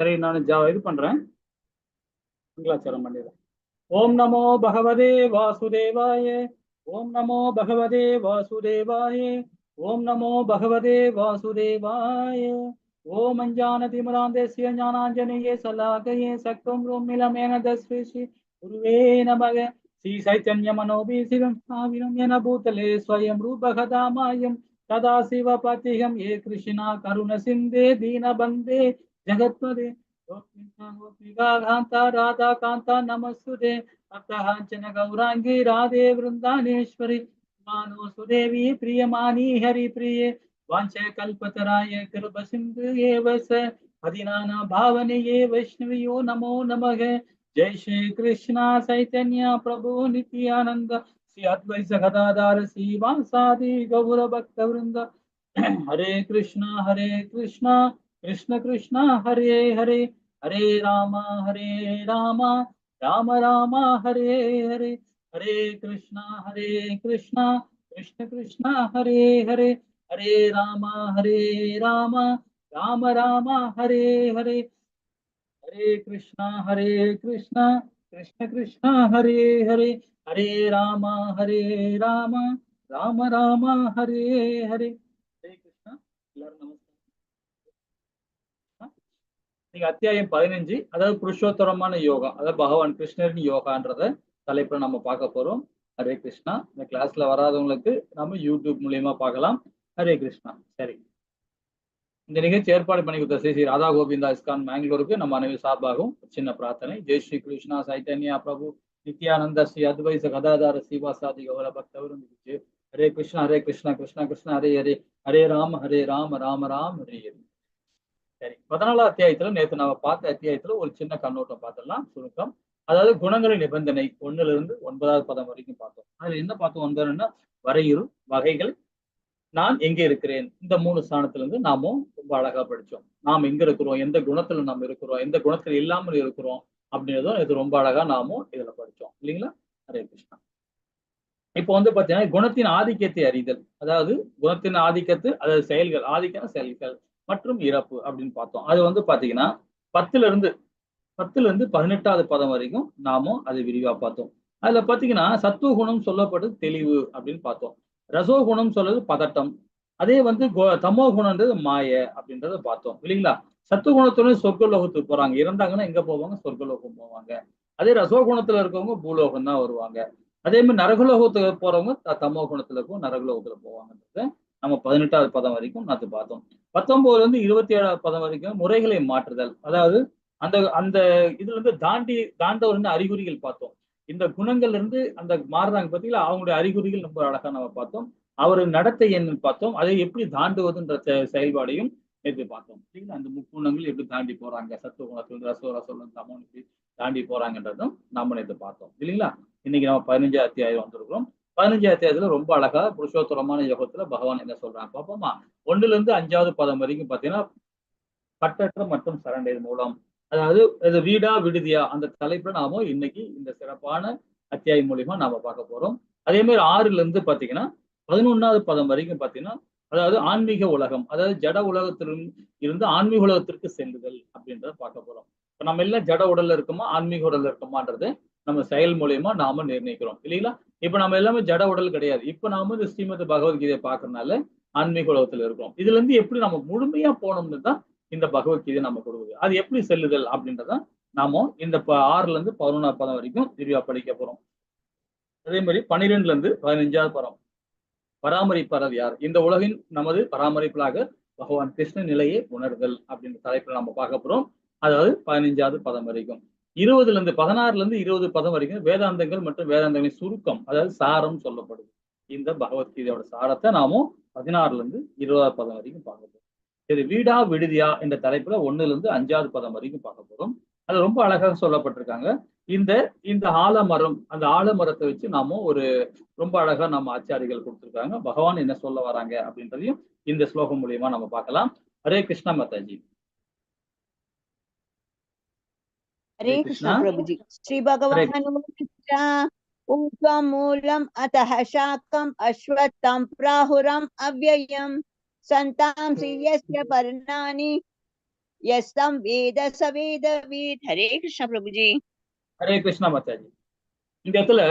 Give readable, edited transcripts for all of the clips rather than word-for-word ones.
சரி, நான் இது பண்றேன், மங்களாச்சரம் பண்ணிடுறேன். ஓம் நமோ பகவதே வாசுதேவாய. ஓம் நமோ பகவதே வாசுதேவாய. ஓம் நமோ பகவதே வாசுதேவாய. ஓம் அஞ்ஞானதிமிராந்தஸ்ய ஞானாஞ்சனேய ஸலாகயே சக்ரம் ரோமிலமேன தஸ்விஸ்ரீ குருவே நமக. ஸ்ரீ சைத்தன்ய மனோபீசிதம் ஸ்தாவிரம் என பூதலே ஸ்வயம் ரூபகதாமாயம் ததா சிவபதிகம் ஏ கிருஷ்ணா கருண சிந்தே தீனபந்தே ஜகத்பதே. गोपिका राधा कांता नमस्तुते भक्तहांचन गौरांगी राधे वृंदानेश्वरी मानो सुदेवी प्रियमानी हरि प्रिय वांछे कल्पतराय कृप सिंधु एव स पतिनाना भावने ये वैष्णवियो नमो नमः. जय श्री कृष्णा चैतन्य प्रभु नित्यानंद श्री अद्वैत गदाधर श्रीवासादि गौर भक्त वृंद. हरे कृष्णा कृष्ण कृष्ण हरे हरे हरे राम राम राम हरे हरे. हरे कृष्णा कृष्ण कृष्ण हरे हरे हरे राम राम राम हरे हरे. हरे कृष्णा कृष्ण कृष्ण हरे हरे हरे राम राम राम हरे हरे. हरे कृष्णा. எல்லாரும் நமஸ்காரம். நீங்க அத்தியாயம் 15, அதாவது புருஷோத்தரமான யோகா, அதாவது பகவான் கிருஷ்ணரின் யோகான்றத தலைப்புல நம்ம பார்க்க போறோம். ஹரே கிருஷ்ணா. இந்த கிளாஸ்ல வராதவங்களுக்கு நம்ம யூடியூப் மூலியமா பார்க்கலாம். ஹரே கிருஷ்ணா. சரி, இந்த நிகழ்ச்சி ஏற்பாடு பண்ணி கொடுத்த ஸ்ரீ ராதா கோவிந்தா இஸ்கான் பெங்களூருக்கு நம்ம அனைவரும் சார்பாகவும் சின்ன பிரார்த்தனை. ஜெய் ஸ்ரீ கிருஷ்ணா சைத்தன்யா பிரபு நித்யானந்த ஸ்ரீ அத்வைத கதாதார ஸ்ரீவாசாதி கௌர பக்தவரும். ஹரே கிருஷ்ணா கிருஷ்ண கிருஷ்ண ஹரே ஹரே ஹரே ராம ராம ராம் ஹரே ஹரே. சரி, 14வது அத்தியாயத்துல நேற்று நம்ம பார்த்த அத்தியாயத்துல ஒரு சின்ன கண்ணோட்டம் பார்த்துடலாம், சுருக்கம். அதாவது குணங்களின் நிபந்தனை 1லிருந்து 9வது பதம் வரைக்கும் பார்த்தோம். அதுல என்ன பார்த்தோம்? 9ன்னா வரையுறு, வகைகள், நான் எங்க இருக்கிறேன். இந்த 3 ஸ்தானத்துல இருந்து நாமும் ரொம்ப அழகா படிச்சோம். நாம் எங்க இருக்கிறோம், எந்த குணத்துல நாம் இருக்கிறோம், எந்த குணத்துல இல்லாமல் இருக்கிறோம் அப்படின்றதும் இது ரொம்ப அழகா நாமும் இதுல படிச்சோம் இல்லைங்களா? ஹரே கிருஷ்ணா. இப்போ பாத்தீங்கன்னா குணத்தின் ஆதிக்கத்தை அறிதல், அதாவது குணத்தின் ஆதிக்கத்து, அதாவது செயல்கள், ஆதிக்க செயல்கள் மற்றும் இறப்பு அப்படின்னு பார்த்தோம். அது பாத்தீங்கன்னா 10லிருந்து 18வது பதம் வரைக்கும் நாமும் அதை விரிவா பார்த்தோம். அதுல பாத்தீங்கன்னா சத்துவ குணம் சொல்லப்பட்டது தெளிவு அப்படின்னு பார்த்தோம். ரசோ குணம் சொல்றது பதட்டம். அதே தமோ குணம்ன்றது மாய அப்படின்றத பார்த்தோம் இல்லைங்களா? சத்துவ குணத்துல சொர்க்கலோகத்துக்கு போறாங்க, இறந்தாங்கன்னா எங்க போவாங்க? சொர்க்கலோகம் போவாங்க. அதே ரசோ குணத்துல இருக்கவங்க பூலோகம் தான் வருவாங்க. அதே மாதிரி நரகலோகத்துக்கு போறவங்க தமோ குணத்துல இருக்கும், நரகலோகத்துல போவாங்கன்றத நம்ம 18வது பதம் வரைக்கும் நாத்து பார்த்தோம். 19லிருந்து 27வது பதம் வரைக்கும் முறைகளை மாற்றுதல், அதாவது அந்த அந்த இதுல இருந்து தாண்டவர் அறிகுறிகள் பார்த்தோம். இந்த குணங்கள்ல இருந்து அந்த மாறுறாங்க பார்த்தீங்களா, அவங்களுடைய அறிகுறிகள் ரொம்ப அழகா நம்ம பார்த்தோம். அவர் நடத்தை என்னன்னு பார்த்தோம். அதை எப்படி தாண்டுவதுன்ற செயல்பாடையும் நேற்று பார்த்தோம் இல்லைங்களா? அந்த முக்குணங்கள் எப்படி தாண்டி போறாங்க, சத்துவ குணத்துல ரசோரம் தமோன்னு எப்படி தாண்டி போறாங்கன்றதும் நம்ம நேற்று பார்த்தோம் இல்லைங்களா? இன்னைக்கு நம்ம 15வது அத்தியாயம் வந்திருக்கிறோம். 15வது அத்தியாயத்துல ரொம்ப அழகா புருஷோத்தரமான யோகத்துல பகவான் என்ன சொல்றாங்க பாப்போமா? 1லிருந்து 5வது பதம் வரைக்கும் பாத்தீங்கன்னா பற்றற்ற மற்றும் சரண்டர் மூலம், அதாவது வீடா விடுதியா அந்த தலைப்புல நாம இன்னைக்கு இந்த சிறப்பான அத்தியாயம் மூலியமா நாம பார்க்க போறோம். அதே மாதிரி 6லிருந்து பாத்தீங்கன்னா 11வது பதம் வரைக்கும் பாத்தீங்கன்னா, அதாவது ஆன்மீக உலகம், அதாவது ஜட உலகத்திலிருந்து ஆன்மீக உலகத்திற்கு செல்லுதல் அப்படின்றத பார்க்க போறோம். இப்ப நம்ம எல்லாம் ஜட உடல்ல இருக்கோமா ஆன்மீக உடல்ல இருக்கோமான்றது நம்ம செயல் மூலியமா நாம நிர்ணயிக்கிறோம் இல்லைங்களா? இப்ப நம்ம எல்லாமே ஜட உடல் கிடையாது. இப்ப நாம இந்த ஸ்ரீமத் பகவத்கீதையை பார்க்கறதுனால ஆன்மீக உலகத்துல இருக்கோம். இதுல இருந்து எப்படி நம்ம முழுமையா போனோம்னு தான் இந்த பகவத்கீதை நம்ம கொடுக்குது. அது எப்படி செல்லுதல் அப்படின்றத நாம இந்த 6லிருந்து 11வது பதம் வரைக்கும் விரிவா படிக்க போறோம். அதே மாதிரி 12லிருந்து 15வது பதம் பராமரிப்பாளர் யார்? இந்த உலகின் நமது பராமரிப்பாளர் பகவான் கிருஷ்ண நிலையை உணர்தல் அப்படின்ற தலைப்புல நம்ம பார்க்க போறோம். அதாவது 15வது பதம் வரைக்கும். 16லிருந்து 20 பதம் வரைக்கும் வேதாந்தங்கள் மற்றும் வேதாந்தங்களின் சுருக்கம், அதாவது சாரம் சொல்லப்படுது. இந்த பகவத்கீதையோட சாரத்தை நாமும் 16லிருந்து 20வது பதம் வரைக்கும் பார்க்க போறோம். சரி, வீடா விடுதியா என்ற தலைப்புல 1லிருந்து 5வது பதம் வரைக்கும் பார்க்க போறோம். அது ரொம்ப அழகாக சொல்லப்பட்டிருக்காங்க. இந்த ஆலமரம், அந்த ஆலமரத்தை வச்சு நாம ஒரு ரொம்ப அழகா நம்ம ஆச்சாரிகள் கொடுத்திருக்காங்க. பகவான் என்ன சொல்ல வராங்க அப்படின்றதையும் இந்த ஸ்லோகம் மூலியமா நம்ம பார்க்கலாம். ஹரே கிருஷ்ணா மாதாஜி. हरे कृष्णा प्रभु जी. श्री भगवानुवाच ऊर्ध्वं मूलम् अतः शाकम् अश्वत्थं प्राहुरम् अव्ययम् सन्तांसि यस्य पर्णानि यस्तं वेद स वेदवित्। हरे कृष्ण प्रभु जी। ஹரே கிருஷ்ணா மாதாஜி. இந்த இடத்துல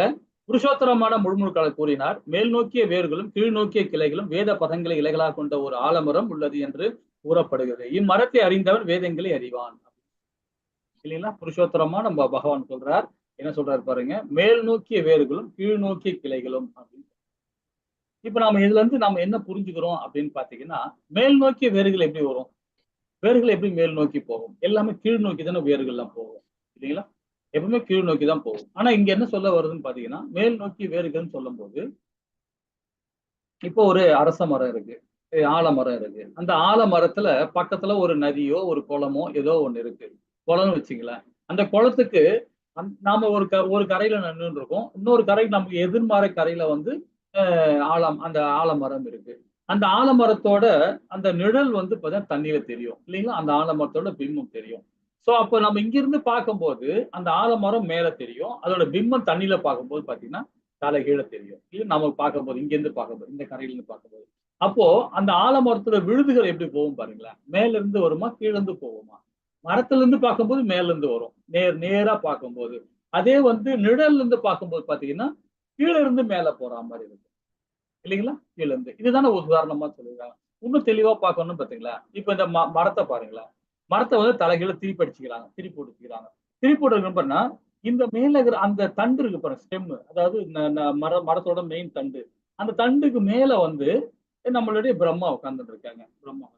புருஷோத்தரமான முழுமுழுக்களை கூறினார். மேல் நோக்கிய வேர்களும் கீழ் நோக்கிய கிளைகளும் வேத பதங்களை இலைகளாக கொண்ட ஒரு ஆலமரம் உள்ளது என்று கூறப்படுகிறது. இம்மரத்தை அறிந்தவன் வேதங்களை அறிவான். இல்லைங்களா? புருஷோத்தரமா நம்ம பகவான் சொல்றார். என்ன சொல்றாரு பாருங்க, மேல் நோக்கிய வேர்களும் கீழ் நோக்கிய கிளைகளும் அப்படின்னு. இப்ப நாம இதுல இருந்து நாம என்ன புரிஞ்சுக்கிறோம் அப்படின்னு பாத்தீங்கன்னா, மேல் நோக்கிய வேர்கள் எப்படி வரும்? வேர்கள் எப்படி மேல் நோக்கி போகும்? எல்லாமே கீழ் நோக்கி தானே வேர்கள் எல்லாம் போகும், இல்லைங்களா? எப்பவுமே கீழ் நோக்கி தான் போகும். ஆனா இங்க என்ன சொல்ல வருதுன்னு பாத்தீங்கன்னா, மேல் நோக்கி வேர்கள்னு சொல்லும் போது, இப்போ ஒரு அரச மரம் இருக்கு, ஆலமரம் இருக்கு. அந்த ஆலமரத்துல பக்கத்துல ஒரு நதியோ ஒரு குளமோ ஏதோ ஒண்ணு இருக்கு. குளம்னு வச்சுங்களேன். அந்த குளத்துக்கு நாம ஒரு கரையில நின்றுட்டு இருக்கோம். இன்னொரு கரை நமக்கு எதிர்மாற கரையில வந்து அந்த ஆலமரம் இருக்கு. அந்த ஆலமரத்தோட அந்த நிழல் வந்து பார்த்தீங்கன்னா தண்ணியில தெரியும், இல்லைங்களா? அந்த ஆலமரத்தோட பிம்பம் தெரியும். சோ அப்ப நம்ம இங்கிருந்து பார்க்கும்போது அந்த ஆலமரம் மேல தெரியும், அதோட பிம்பம் தண்ணியில பார்க்கும்போது பாத்தீங்கன்னா தலை கீழே தெரியும். இது நம்ம பார்க்கும்போது இங்க இருந்து பார்க்கும்போது, இந்த கரையில இருந்து பார்க்கும்போது, அப்போ அந்த ஆலமரத்தோட விழுதுகள் எப்படி போகும் பாருங்களேன். மேல இருந்து வருமா, கீழ இருந்து போகுமா? மரத்துல இருந்து பார்க்கும்போது மேல இருந்து வரும், நேரா பார்க்கும்போது. அதே வந்து நிழல்ல இருந்து பார்க்கும்போது பாத்தீங்கன்னா கீழ இருந்து மேல போற மாதிரி இருக்கும், இல்லைங்களா? கீழ இருந்து. இதுதானே உதாரணமா சொல்லிருக்காங்க. இன்னும் தெளிவா பார்க்கணும் பாத்தீங்களா? இப்ப இந்த மரத்தை பாருங்களேன். மரத்தை வந்து தலைகீழ திருப்பி அடிச்சுக்கிறாங்க, திருப்பி போட்டுக்கிறாங்க. திருப்பி போட்டுருக்கா இந்த மேல இருக்கிற அந்த தண்டு இருக்கு பாருங்க, ஸ்டெம், அதாவது மரத்தோட மெயின் தண்டு. அந்த தண்டுக்கு மேல வந்து நம்மளுடைய பிரம்மா உட்கார்ந்துட்டு இருக்காங்க, பிரம்மா.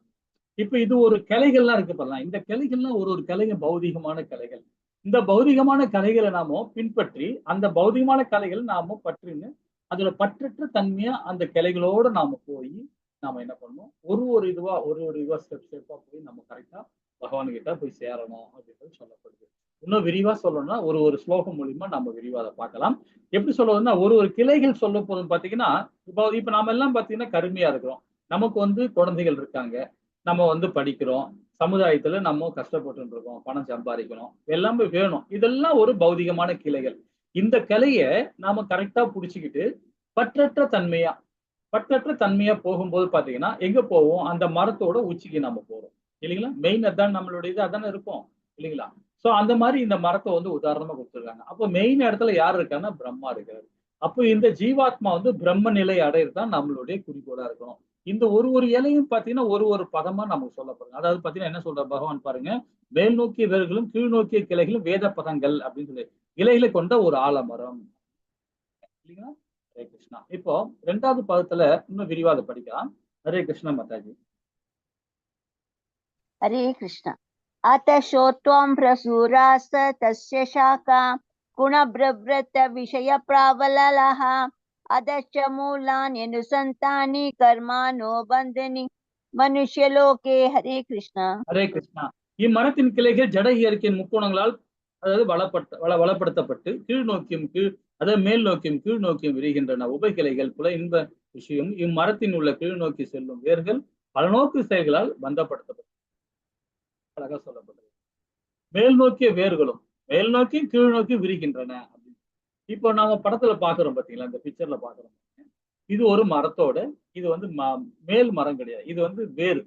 இப்ப இது ஒரு கிளைகள்லாம் இருக்கு பாருங்க. இந்த கிளைகள்லாம் ஒரு ஒரு கிளைங்க பௌதிகமான கிளைகள். இந்த பௌதிகமான கலைகளை நாம பின்பற்றி அந்த பௌதிகமான கலைகள் நாம பற்றின்னு அதோட பற்றற்ற தன்மையா அந்த கிளைகளோட நாம போய் நாம என்ன பண்ணணும், ஒரு இதுவா ஸ்டெப்பா போய் நம்ம கரெக்டா பகவான் கிட்ட போய் சேரணும் அப்படின்றது சொல்லப்படுது. இன்னும் விரிவா சொல்லணும்னா ஒரு ஸ்லோகம் மூலியமா நம்ம விரிவா அதை பார்க்கலாம். எப்படி சொல்றதுன்னா, ஒரு கிளைகள் சொல்ல போதும் பாத்தீங்கன்னா, இப்ப நாம எல்லாம் பாத்தீங்கன்னா கருமையா இருக்கிறோம். நமக்கு வந்து குழந்தைகள் இருக்காங்க, நம்ம வந்து படிக்கிறோம், சமுதாயத்துல நம்ம கஷ்டப்பட்டு இருக்கோம், பணம் சம்பாதிக்கணும், எல்லாமே வேணும். இதெல்லாம் ஒரு பௌதிகமான கிளைகள். இந்த கிளைய நாம கரெக்டா புடிச்சுக்கிட்டு பற்றற்ற தன்மையா போகும்போது பாத்தீங்கன்னா எங்க போவோம், அந்த மரத்தோட உச்சிக்கு நம்ம போறோம், இல்லைங்களா? மெயின் அதான் நம்மளுடைய இது, அதானே இருக்கும், இல்லைங்களா? சோ அந்த மாதிரி இந்த மரத்தை வந்து உதாரணமா கொடுத்துருக்காங்க. அப்போ மெயின் இடத்துல யார் இருக்காங்கன்னா பிரம்மா இருக்காரு. அப்போ இந்த ஜீவாத்மா வந்து பிரம்ம நிலை அடையிறது தான் நம்மளுடைய குறிக்கோளா இருக்கணும். இந்த ஒரு இலையும் பாத்தீங்கன்னா ஒரு பதமா நமக்கு சொல்லப்படுங்க. அதாவது பாத்தீங்கன்னா என்ன சொல்ற பகவான் பாருங்க, மேல் நோக்கிய வேர்களும் கீழ் நோக்கிய கிளைகளும் வேத பதங்கள் அப்படின்னு சொல்லி இலைகளை கொண்ட ஒரு ஆலமரம், இல்லைங்களா? ஹரே கிருஷ்ணா. இப்போ 2வது பதத்துல இன்னும் விரிவா அதை படிக்கலாம். ஹரே கிருஷ்ணா மாதாஜி. हरे कृष्ण। अथ श्रोत्वं प्रसूरास तस्य शाखा गुणभ्रवृत विषय प्रावललः अदश्च मूलान्यनुसन्तानि कर्माणो बन्धनि मनुष्यलोके। हरे कृष्ण। ஹரே கிருஷ்ணா. இம்மரத்தின் கிளைகள் ஜட இயற்கையின் முக்கோணங்களால் அதாவது வளப்படுத்தப்பட்டு அதாவது மேல் நோக்கியும் கீழ் நோக்கியும் விரிகின்றன. உபகிளைகள் புல இன்ப விஷயம் இம்மரத்தின் உள்ள கீழ் நோக்கி செல்லும் வேர்கள் பல நோக்கு செயல்களால் பந்தப்படுத்தப்பட்டு அழகா சொல்லப்பட்டது. மேல் நோக்கிய வேர்களும் மேல் நோக்கி கீழ் நோக்கி விரிகின்றன. இப்போ நாம படத்துல பாக்குறோம் பாத்தீங்களா, இந்த பிக்சர்ல பாக்குறோம். இது ஒரு மரத்தோட இது வந்து மேல் மரம் கிடையாது, இது வந்து வேறு.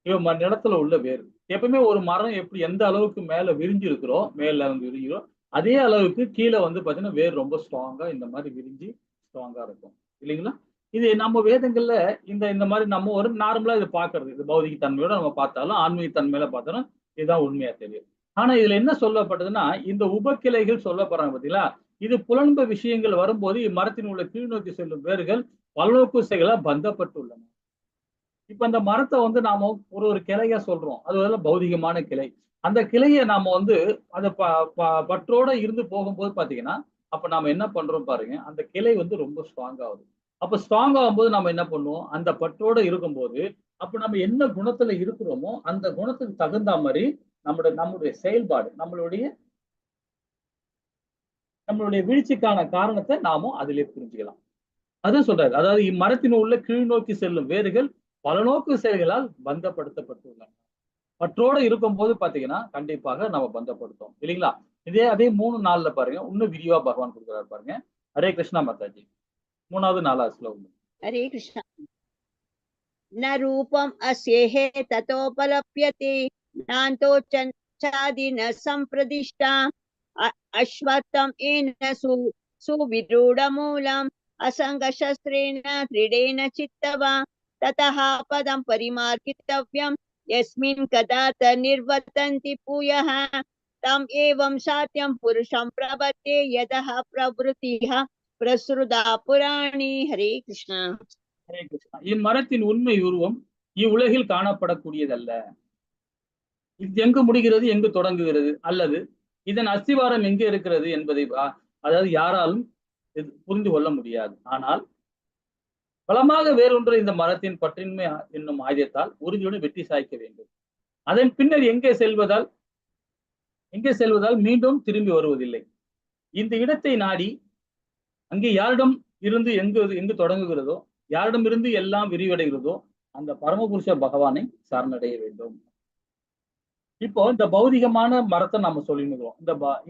இவன் நிலத்துல உள்ள வேறு. எப்பவுமே ஒரு மரம் எப்படி எந்த அளவுக்கு மேல விரிஞ்சு இருக்கிறோம், மேல வந்து விரிகிறோம், அதே அளவுக்கு கீழே வந்து பாத்தீங்கன்னா வேர் ரொம்ப ஸ்ட்ராங்கா இந்த மாதிரி விரிஞ்சு ஸ்ட்ராங்கா இருக்கும், இல்லைங்களா? இது நம்ம வேதங்கள்ல இந்த மாதிரி நம்ம ஒரு நார்மலா இது பாக்குறது, இது பௌதிக தன்மையோட நம்ம பார்த்தாலும் ஆன்மீக தன்மையில பார்த்தாலும் இதுதான் உண்மையா தெரியும். ஆனா இதுல என்ன சொல்லப்பட்டதுன்னா, இந்த உபக்கிளைகள் சொல்லப்படுறாங்க பாத்தீங்களா, இது புலன்ப விஷயங்கள் வரும்போது இம்மரத்தின் உள்ள கீழ் நோக்கி செல்லும் வேர்கள் பல்நோக்கு செயலா பந்தப்பட்டுள்ளன. இப்ப அந்த மரத்தை வந்து நாம ஒரு கிளையா சொல்றோம், அது வந்து பௌதிகமான கிளை. அந்த கிளையை நாம வந்து அதை பற்றோட இருந்து போகும்போது பாத்தீங்கன்னா அப்ப நாம என்ன பண்றோம் பாருங்க, அந்த கிளை வந்து ரொம்ப ஸ்ட்ராங் ஆகுது. அப்ப ஸ்ட்ராங் ஆகும்போது நம்ம என்ன பண்ணுவோம், அந்த பற்றோட இருக்கும்போது அப்ப நம்ம என்ன குணத்துல இருக்கிறோமோ அந்த குணத்துக்கு தகுந்த மாதிரி நம்முடைய செயல்பாடு, நம்மளுடைய வீழ்ச்சிக்கான காரணத்தை நாமும் அதிலே புரிஞ்சுக்கலாம். அதான் சொல்றாரு. அதாவது இம்மரத்தின் உள்ள கீழ் நோக்கி செல்லும் வேர்கள் பல நோக்கு செயல்களால் பந்தப்படுத்தப்பட்டுள்ளன. பற்றோட இருக்கும் போது பாத்தீங்கன்னா கண்டிப்பாக நம்ம பந்தப்படுத்தோம், இல்லைங்களா? அதே 3-4 பாருங்க, இன்னும் விரிவா பகவான் கொடுக்குறாரு பாருங்க. ஹரே கிருஷ்ணா மாதாஜி. 3வது 4வது ஸ்லோகம். हरे कृष्ण। न रूपम् अस्येह ततोपलप्यते नान्तो चादिन सम्प्रदिष्टा अश्वत्थम् येन सुविरूढमूलम् असङ्गशस्त्रेण दृढेन चित्तवा ततः पदं परिमार्गितव्यम् यस्मिन् कदात निर्वर्तन्ति भूयः तम् एवं सात्यं पुरुषं प्रपद्ये यतः प्रवृत्तिः प्रसृता पुराणी. हरे कृष्ण. ஹரே கிருஷ்ணா. இம்மரத்தின் உண்மை உருவம் இவ்வுலகில் காணப்படக்கூடியதல்ல. இது எங்கு முடிகிறது, எங்கு தொடங்குகிறது, அல்லது இதன் அஸ்திவாரம் எங்கே இருக்கிறது என்பதை அதாவது யாராலும் புரிந்து கொள்ள முடியாது. ஆனால் பலமாக வேறொன்று இந்த மரத்தின் பற்றின்மை என்னும் ஆயுதத்தால் உறுதியோடு வெட்டி சாய்க்க வேண்டும். அதன் பின்னர் எங்கே செல்வதால் மீண்டும் திரும்பி வருவதில்லை. இந்த இடத்தை நாடி அங்கே யாரிடம் இருந்து எங்கு தொடங்குகிறதோ, யாரிடமிருந்து எல்லாம் விரிவடைகிறதோ அந்த பரமபுருஷ பகவானை சரணடைய வேண்டும். இப்போ இந்த பௌதிகமான மரத்தை நம்ம சொல்லினுக்கிறோம்.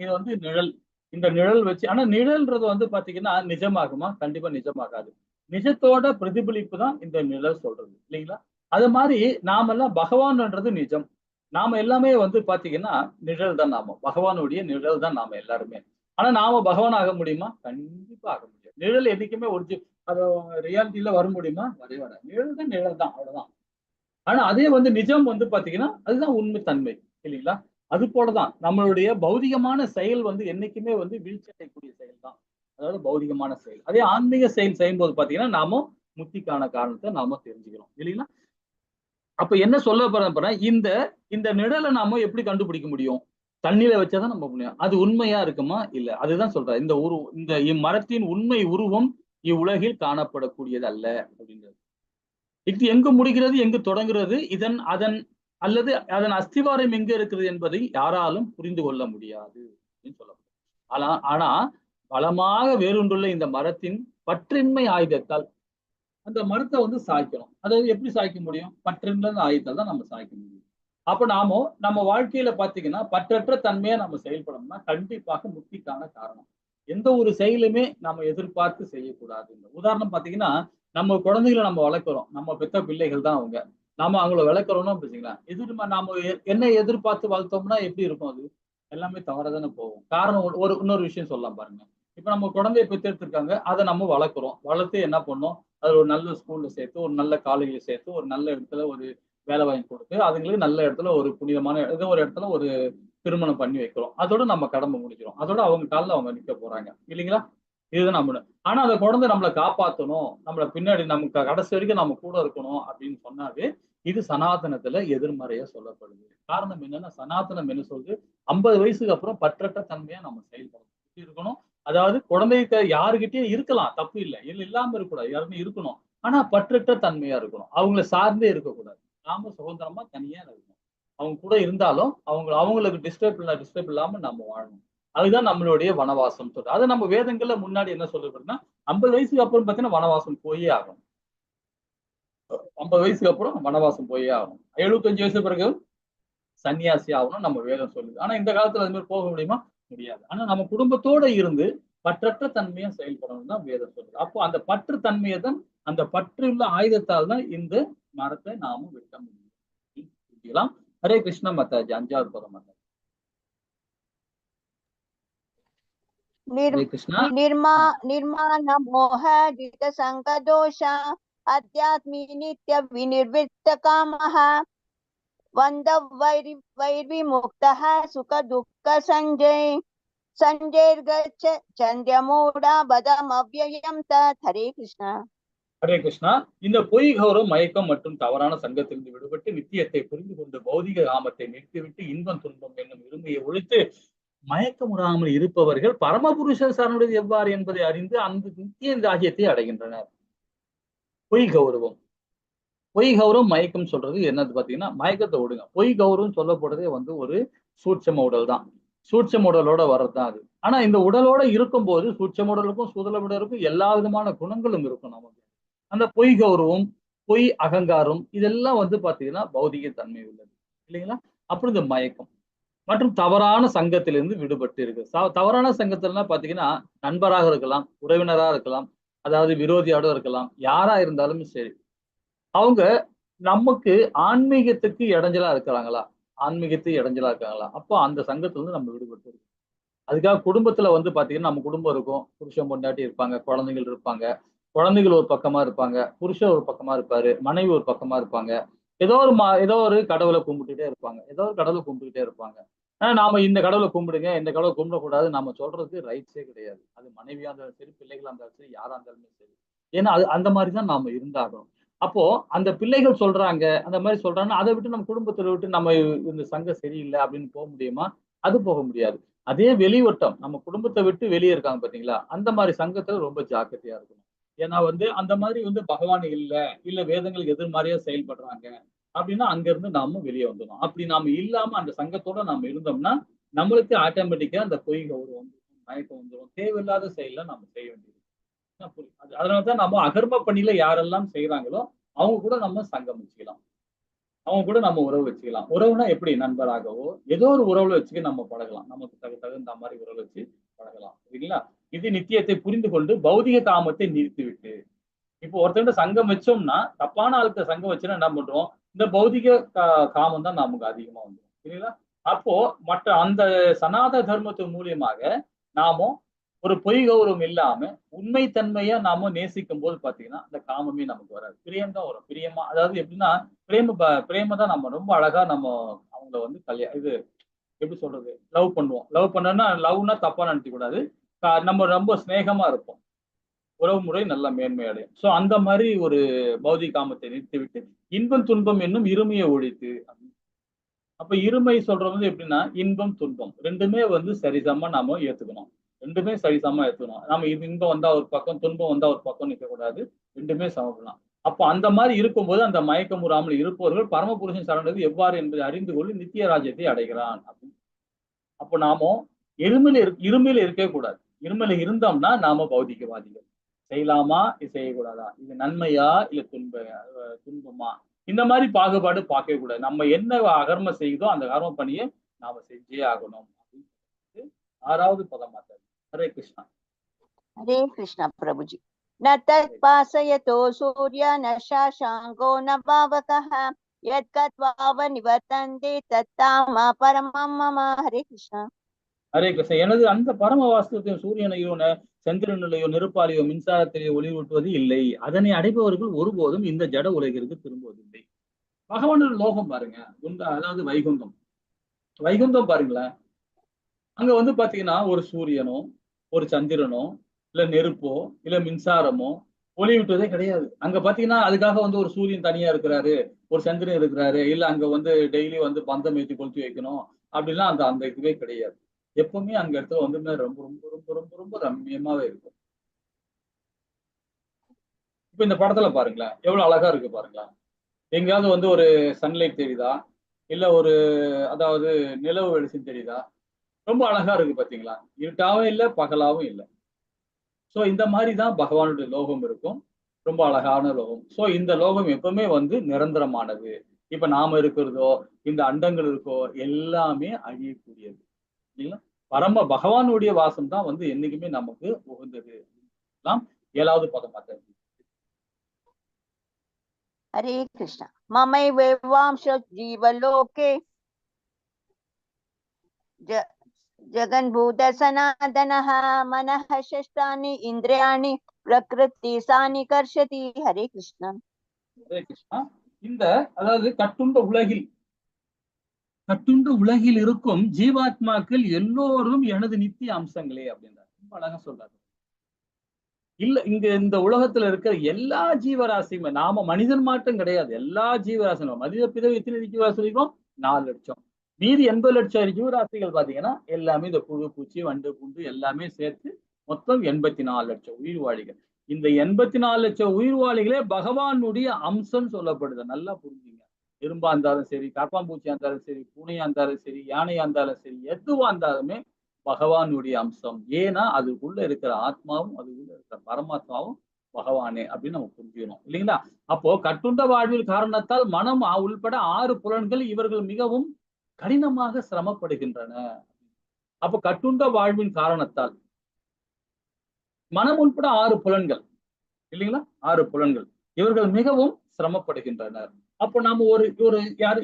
இது வந்து நிழல். இந்த நிழல் வச்சு, ஆனா நிழல்ன்றது பாத்தீங்கன்னா நிஜமாகுமா? கண்டிப்பா நிஜமாகாது. நிஜத்தோட பிரதிபலிப்பு தான் இந்த நிழல் சொல்றது, இல்லைங்களா? அது மாதிரி நாமெல்லாம் பகவான்ன்றது நிஜம். நாம எல்லாமே பாத்தீங்கன்னா நிழல் தான். பகவானுடைய நிழல் தான் நாம எல்லாருமே. ஆனா நாம பகவான் ஆக முடியுமா? கண்டிப்பா ஆக முடியாது. நிழல் என்னைக்குமே அது ரியாலிட்டியில வர முடியுமா? வர நிழல் தான், நிழல் தான், அவ்வளவுதான். ஆனா அதே நிஜம் பாத்தீங்கன்னா அதுதான் உண்மை தன்மை, இல்லைங்களா? அது போலதான் நம்மளுடைய பௌதிகமான செயல் என்னைக்குமே வீழ்ச்சி அடையக்கூடிய செயல் தான், அதாவது பௌதிகமான செயல். அதே ஆன்மீக செயல் செய்யும்போது பாத்தீங்கன்னா நாம முக்திக்கான காரணத்தை நாம தெரிஞ்சுக்கிறோம், இல்லைங்களா? அப்ப என்ன சொல்ல போறேன், இந்த நிழலை நாம எப்படி கண்டுபிடிக்க முடியும்? தண்ணியில வச்சாதான் நம்ம முடியும். அது உண்மையா இருக்குமா? இல்ல. அதுதான் சொல்றேன். இந்த இம்மரத்தின் உண்மை உருவம் இவ்வுலகில் காணப்படக்கூடியது அல்ல அப்படின்றது. இது எங்கு முடிகிறது, எங்கு தொடங்குகிறது, அதன் அஸ்திவாரம் எங்க இருக்கிறது என்பதை யாராலும் புரிந்து கொள்ள முடியாது அப்படின்னு சொல்லப்படும். ஆனா பலமாக வேறொன்றுள்ள இந்த மரத்தின் பற்றின்மை ஆயுதத்தால் அந்த மரத்தை சாய்க்கணும். அதாவது எப்படி சாய்க்க முடியும்? பற்றின்மை ஆயுதத்தால் தான் நம்ம சாய்க்க முடியும். அப்ப நம்ம வாழ்க்கையில பாத்தீங்கன்னா பற்றற்ற தன்மையா நம்ம செயல்படணும்னா கண்டிப்பாக முக்திக்கான காரணம். எந்த ஒரு செயலுமே நம்ம எதிர்பார்த்து செய்யக்கூடாது. உதாரணம் பாத்தீங்கன்னா, நம்ம குழந்தைகளை நம்ம வளர்க்கிறோம். நம்ம பெத்த பிள்ளைகள் தான் அவங்க. நாம அவங்கள வளர்க்கிறோம்னா வச்சுக்கலாம், நாம என்ன எதிர்பார்த்து வளர்த்தோம்னா எப்படி இருக்கும்? அது எல்லாமே தவறாதானே போகும். காரணம் இன்னொரு விஷயம் சொல்லலாம் பாருங்க. இப்ப நம்ம குழந்தைய பெற்றெடுத்திருக்காங்க, அதை நம்ம வளர்க்குறோம். வளர்த்து என்ன பண்ணோம்? அது ஒரு நல்ல ஸ்கூல்ல சேர்த்து, ஒரு நல்ல காலேஜ்ல சேர்த்து, ஒரு நல்ல இடத்துல ஒரு வேலை வாங்கி கொடுத்து, அதுங்களுக்கு நல்ல இடத்துல ஒரு புனிதமான ஏதோ ஒரு இடத்துல ஒரு திருமணம் பண்ணி வைக்கிறோம். அதோட நம்ம கடமை முடிக்கிறோம். அதோட அவங்க காலில் அவங்க நிற்க போறாங்க, இல்லைங்களா? இதுதான் நம்ம. ஆனா அந்த குழந்தை நம்மளை காப்பாற்றணும், நம்மளை பின்னாடி நமக்கு கடைசி வரைக்கும் நம்ம கூட இருக்கணும் அப்படின்னு சொன்னாவே இது சனாதனத்துல எதிர்மறையா சொல்லப்படுது. காரணம் என்னன்னா, சனாதனம் என்ன சொல்றது? 50 வயசுக்கு அப்புறம் பற்றற்ற தன்மையா நம்ம செயல்படணும் இருக்கணும். அதாவது குழந்தைக்கு யாருகிட்டயும் இருக்கலாம், தப்பு இல்லை, இல்லாம இருக்கக்கூடாது, யாருமே இருக்கணும். ஆனா பற்றற்ற தன்மையா இருக்கணும். அவங்களை சார்ந்தே இருக்கக்கூடாது. நாம சுதந்திரமா தனியா இருக்கணும். அவங்க கூட இருந்தாலும் அவங்களுக்கு டிஸ்டர்ப் இல்லாம நம்ம வாழணும். அதுதான் நம்மளுடைய வனவாசம் சொல்றது. அது நம்ம வேதங்கள்ல முன்னாடி என்ன சொல்றதுன்னா, 50 வயசுக்கு அப்புறம் பாத்தீங்கன்னா வனவாசம் போயே ஆகும். 50 வயசுக்கு அப்புறம் வனவாசம் போயே ஆகும். 75 வயசு பிறகு சன்னியாசி ஆகணும் நம்ம வேதம் சொல்லுது. ஆனா இந்த காலத்துல அது மாதிரி போக முடியுமா? முடியாது. ஆனா நம்ம குடும்பத்தோட இருந்து பற்றற்ற தன்மையா செயல்படணும் தான் வேதம் சொல்லுது. அப்போ அந்த பற்று தன்மையை தான், அந்த பற்றுள்ள ஆயுதத்தால் தான் இந்த மரத்தை நாம வெட்ட முடியும். ஹரே கிருஷ்ண மாதாஜி. 5வது பதம். ஹரே கிருஷ்ணா. निर्माण मोह जित संगदोष अध्यात्मी नित्य विनिर्वृत्त कामः वंदव वैर्विमुक्तः सुख दुःख संजैर्गच्छ चन्द्रमूढा बदम अव्ययम् तत्. हरे कृष्णा. ஹரே கிருஷ்ணா. இந்த பொய் கௌரவம், மயக்கம் மற்றும் தவறான சங்கத்திலிருந்து விடுபட்டு நித்தியத்தை புரிந்து கொண்டு பௌதிக காமத்தை நிறுத்திவிட்டு இன்பம் துன்பம் என்னும் இருமையை ஒழித்து மயக்கமுறாமல் இருப்பவர்கள் பரமபுருஷர் சரணடைவது எவ்வாறு என்பதை அறிந்து அந்த நித்திய ராஜ்யத்தை அடைகின்றனர். பொய் கௌரவம், மயக்கம் சொல்றது என்னது பாத்தீங்கன்னா, மயக்கத்தை விடுங்க. பொய் கௌரவம் சொல்லப்படுறதே ஒரு சூட்சம உடல் தான். சூட்சம உடலோட வர்றதுதான் அது. ஆனா இந்த உடலோட இருக்கும் போது சூட்சம உடலுக்கும் சூதல உடலுக்கும் எல்லா விதமான குணங்களும் இருக்கும் நமக்கு. அந்த பொய் கௌரவம், பொய் அகங்காரம் இதெல்லாம் பாத்தீங்கன்னா பௌதிக தன்மை உள்ளது, இல்லைங்களா? அப்புறம் இந்த மயக்கம் மற்றும் தவறான சங்கத்திலிருந்து விடுபட்டு இருக்கு. தவறான சங்கத்திலாம் பாத்தீங்கன்னா நண்பராக இருக்கலாம், உறவினராக இருக்கலாம், அதாவது விரோதியோட இருக்கலாம், யாரா இருந்தாலும் சரி, அவங்க நமக்கு ஆன்மீகத்துக்கு இடைஞ்சலா இருக்கிறாங்களா? ஆன்மீகத்தை இடைஞ்சலா இருக்காங்களா? அப்போ அந்த சங்கத்துல இருந்து நம்ம விடுபட்டு இருக்கோம். அதுக்காக குடும்பத்துல வந்து பாத்தீங்கன்னா, நம்ம குடும்பம் இருக்கும். புருஷன், பொண்டாட்டி இருப்பாங்க. குழந்தைகள் இருப்பாங்க. குழந்தைகள் ஒரு பக்கமா இருப்பாங்க. புருஷன் ஒரு பக்கமா இருப்பாரு. மனைவி ஒரு பக்கமா இருப்பாங்க. ஏதோ ஒரு கடவுள கும்பிட்டுட்டே இருப்பாங்க. ஏதோ ஒரு கடவுள கும்பிட்டுக்கிட்டே இருப்பாங்க. ஆனா நாம இந்த கடவுள கும்பிடுங்க, இந்த கடவுள கும்பிடக்கூடாதுன்னு நாம சொல்றதுக்கு ரைட்ஸே கிடையாது. அது மனைவியா இருந்தாலும் சரி, பிள்ளைகளா இருந்தாலும் சரி, யாரா இருந்தாலுமே சரி. ஏன்னா அது அந்த மாரி தான் நாம இருந்தாகணும். அப்போ அந்த பிள்ளைகள் சொல்றாங்க, அந்த மாரி சொல்றாங்கன்னா, அத விட்டு நம்ம குடும்பத்த விட்டு நம்ம இந்த சங்கம் சரியில்ல அப்படின்னு போ முடியுமா? அது போக முடியாது. அதே வெளிவட்டம் நம்ம குடும்பத்த விட்டு வெளிய இருக்காங்க பார்த்தீங்களா? அந்த மாரி சங்கத்துல ரொம்ப ஜாக்கிரதையா இருக்கணும். ஏன்னா வந்து அந்த மாதிரி வந்து பகவான் இல்ல வேதங்களுக்கு எதிர்மாறியா செயல்படுறாங்க. அப்படின்னா அங்கிருந்து நாம வெளிய வந்துடணும். அப்படி நாம இல்லாம அந்த சங்கத்தோட நாம இருந்தோம்னா, நம்மளுக்கு ஆட்டோமேட்டிக்கா அந்த பொய் கௌரவம் வந்துரும், மயக்கம் வந்துரும். தேவையில்லாத செயல்லாம் நாம செய்ய வேண்டியது. அதனால தான் நம்ம அகர்ம பணியில யாரெல்லாம் செய்றாங்களோ, அவங்க கூட நம்ம சங்கம் வச்சுக்கலாம். அவங்க கூட நம்ம உறவு வச்சுக்கலாம். உறவுனா எப்படி? நண்பராகவோ, ஏதோ ஒரு உறவுல வச்சுக்க நம்ம பழகலாம். நமக்கு தகுந்த மாரி உறவு வச்சு பழகலாம். சரிங்களா? இது நித்தியத்தை புரிந்து கொண்டு பௌதிக காமத்தை நிறுத்திவிட்டு இப்போ ஒருத்தன்ட்ட சங்கம் வச்சோம்னா, தப்பான ஆள்கிட்ட சங்கம் வச்சுன்னா என்ன பண்றோம்? இந்த பௌதிக காமம் தான் நமக்கு அதிகமா வந்துரும். சரிங்களா? அப்போ மற்ற அந்த சனாதன தர்மத்து மூலியமாக நாம ஒரு பொய் கௌரவம் இல்லாம, உண்மை தன்மையா நாம நேசிக்கும்போது பார்த்தீங்கன்னா, அந்த காமமே நமக்கு வராது. பிரியம் தான் வரும். பிரியமா அதாவது எப்படின்னா, பிரேம தான் நம்ம ரொம்ப அழகா நம்ம அவங்கள வந்து இது எப்படி சொல்றது? லவ் பண்ணுவோம். லவ்னா தப்பா நினைக்கக் கூடாது. நம்ம ரொம்ப சிநேகமா இருப்போம். உறவுமுறை நல்ல மேன்மை அடையும். சோ அந்த மாரி ஒரு பௌதிக காமத்தை நிறுத்திவிட்டு, இன்பம், துன்பம் என்னும் இருமையை ஒழித்து அப்ப இருமை சொல்றது வந்து எப்படின்னா, இன்பம், துன்பம் 2மே வந்து சரிசமமா நாம ஏத்துக்கணும். 2மே சரிசமமா ஏத்துக்கணும். நாம இது இன்பம் வந்தா ஒரு பக்கம், துன்பம் வந்தா ஒரு பக்கம் நிக்கக்கூடாது. 2மே சமம். அப்ப அந்த மாரி இருக்கும்போது, அந்த மயக்கமுறாமல் இருப்பவர்கள் பரமபுருஷன் சரணடைவது எவ்வாறு என்பதை அறிந்து கொண்டு நித்திய ராஜ்யத்தை அடைகிறான். அப்ப நாமோ இருமையில இருக்கவே கூடாது. இருமையில இருந்தோம்னா நாம பௌதிகவாதிகள். செய்யலாமா? இது செய்யக்கூடாதா? இது நன்மையா? இல்ல துன்பமா? இந்த மாரி பாகுபாடு பார்க்கவே கூடாது. நம்ம என்ன அகர்மம் செய்யுதோ அந்த கர்ம பணிய நாம செஞ்சே ஆகணும். அப்படின்னு சொல்லிட்டு 6வது பதம். ஹரே கிருஷ்ணா. हरे कृष्ण प्रभु जी। न तत्पासयतो सूर्य न शशाङ्को न पावकः यद्गत्वा निवर्तन्ते तत्ताम परमं मम। हरे कृष्ण। ஹரே கிருஷ்ணா. எனது அந்த பரம வாஸ்தவத்தையும் சூரியனையோ, சந்திரனிலேயோ, நெருப்பாலேயோ, மின்சாரத்திலேயோ ஒளியூட்டுவது இல்லை. அதனை அடைபவர்கள் ஒருபோதும் இந்த ஜட உலகிற்கு திரும்புவதில்லை. பகவானோட லோகம் பாருங்க. அதாவது வைகுந்தம். வைகுந்தம் பாருங்களேன். அங்க வந்து பாத்தீங்கன்னா, ஒரு சூரியனோ, ஒரு சந்திரனோ, இல்ல நெருப்போ, இல்ல மின்சாரமோ ஒளி விட்டதே கிடையாது. அங்க பாத்தீங்கன்னா, அதுக்காக வந்து ஒரு சூரியன் தனியா இருக்கிறாரு, ஒரு சந்திரன் இருக்கிறாரு, இல்ல அங்க வந்து டெய்லி வந்து பந்தம் ஏத்தி கொளுத்தி வைக்கணும். அப்படிலாம் அந்த அந்த இதுவே கிடையாது. எப்பவுமே அங்க இடத்துல வந்து ரொம்ப ரொம்ப ரொம்ப ரொம்ப ரொம்ப ரம்மியமாவே இருக்கும். இப்ப இந்த படத்துல பாருங்களேன், எவ்வளவு அழகா இருக்கு பாருங்களேன். எங்கேயாவது வந்து ஒரு சன்லைட் தெரியுதா? இல்ல ஒரு அதாவது நிலவு வெளிச்சம் தெரியுதா? ரொம்ப அழகா இருக்கு பாத்தீங்களா? இருட்டாவும் இல்ல, பகலாவும் இல்ல. சோ இந்த மாரி தான் பகவானுடைய லோகம் இருக்கும். ரொம்ப அழகான லோகம். சோ இந்த லோகம் எப்பவுமே வந்து நிரந்தரமானது. இப்ப நாம இருக்கிறதோ, இந்த அண்டங்கள் இருக்கோ எல்லாமே அழியக்கூடியது. இல்லைங்களா? பகவானுடைய வாசம் தான் வந்து என்னைக்குமே நமக்கு உகந்தது. எல்லாம் 7வது பதம் பார்த்தது. हरे कृष्ण। ममैवैवांश जीवलोके जगन्भूत सनातनः मनः षष्ठानि इन्द्रियाणि प्रकृतिसानि कर्षति। हरे कृष्ण। ஹரே கிருஷ்ணா. இந்த அதாவது கட்டுண்ட உலகில் இருக்கும் ஜீவாத்மாக்கள் எல்லோரும் எனது நித்திய அம்சங்களே அப்படின்றார். ரொம்ப அழகா சொல்றாரு. இல்ல இங்க இந்த உலகத்துல இருக்கிற எல்லா ஜீவராசியுமே நாம மனிதன் மாற்றம் கிடையாது. எல்லா ஜீவராசிகளும் மனித பிறவி எத்தனை ஜீவராசி சொல்லிருக்கோம்? 4 லட்சம். மீதி 80 லட்சம் ஜீவராசிகள் பாத்தீங்கன்னா எல்லாமே இந்த புழு, பூச்சி, வண்டு, புண்டு எல்லாமே சேர்த்து மொத்தம் 84 லட்சம் உயிர்வாழிகள். இந்த 84 லட்சம் உயிர்வாழிகளே பகவானுடைய அம்சம் சொல்லப்படுது. நல்லா புரிஞ்சுங்க. எறும்பா இருந்தாலும் சரி, கரப்பாம்பூச்சியா இருந்தாலும் சரி, பூனையா இருந்தாலும் சரி, யானையா இருந்தாலும் சரி, எதுவா இருந்தாலுமே பகவானுடைய அம்சம். ஏன்னா அதுக்குள்ள இருக்கிற ஆத்மாவும் அதுக்குள்ள இருக்கிற பரமாத்மாவும் பகவானே அப்படின்னு நம்ம புரிஞ்சுக்கணும் இல்லைங்களா? அப்போ கட்டுண்ட வாழ்வில் காரணத்தால் மனம் உள்பட 6 புலன்கள் இவர்கள் மிகவும் கடினமாக சிரமப்படுகின்றன. அப்ப கட்டுண்ட வாழ்வின் காரணத்தால் மனம் உள்பட 6 புலன்கள் இல்லைங்களா? 6 புலன்கள் இவர்கள் மிகவும் சிரமப்படுகின்றனர். அப்போ நாம ஒரு ஒரு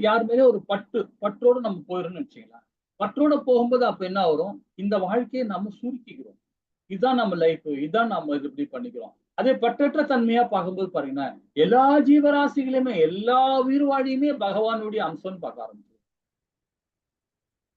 யார் மேலே ஒரு பற்றோடு நம்ம போயிடணும்னு வச்சுக்கலாம். பற்றோட போகும்போது அப்ப என்ன வரும்? இந்த வாழ்க்கையை நம்ம சுருக்கிக்கிறோம். இதுதான் நம்ம லைஃப், இதுதான் நம்ம இது இப்படி பண்ணிக்கிறோம். அதே பற்றற்ற தன்மையா பார்க்கும்போது பாருங்கன்னா, எல்லா ஜீவராசிகளையுமே எல்லா உயிர் வாழியுமே பகவானுடைய அம்சம்னு பார்க்க ஆரம்பிச்சிடும்.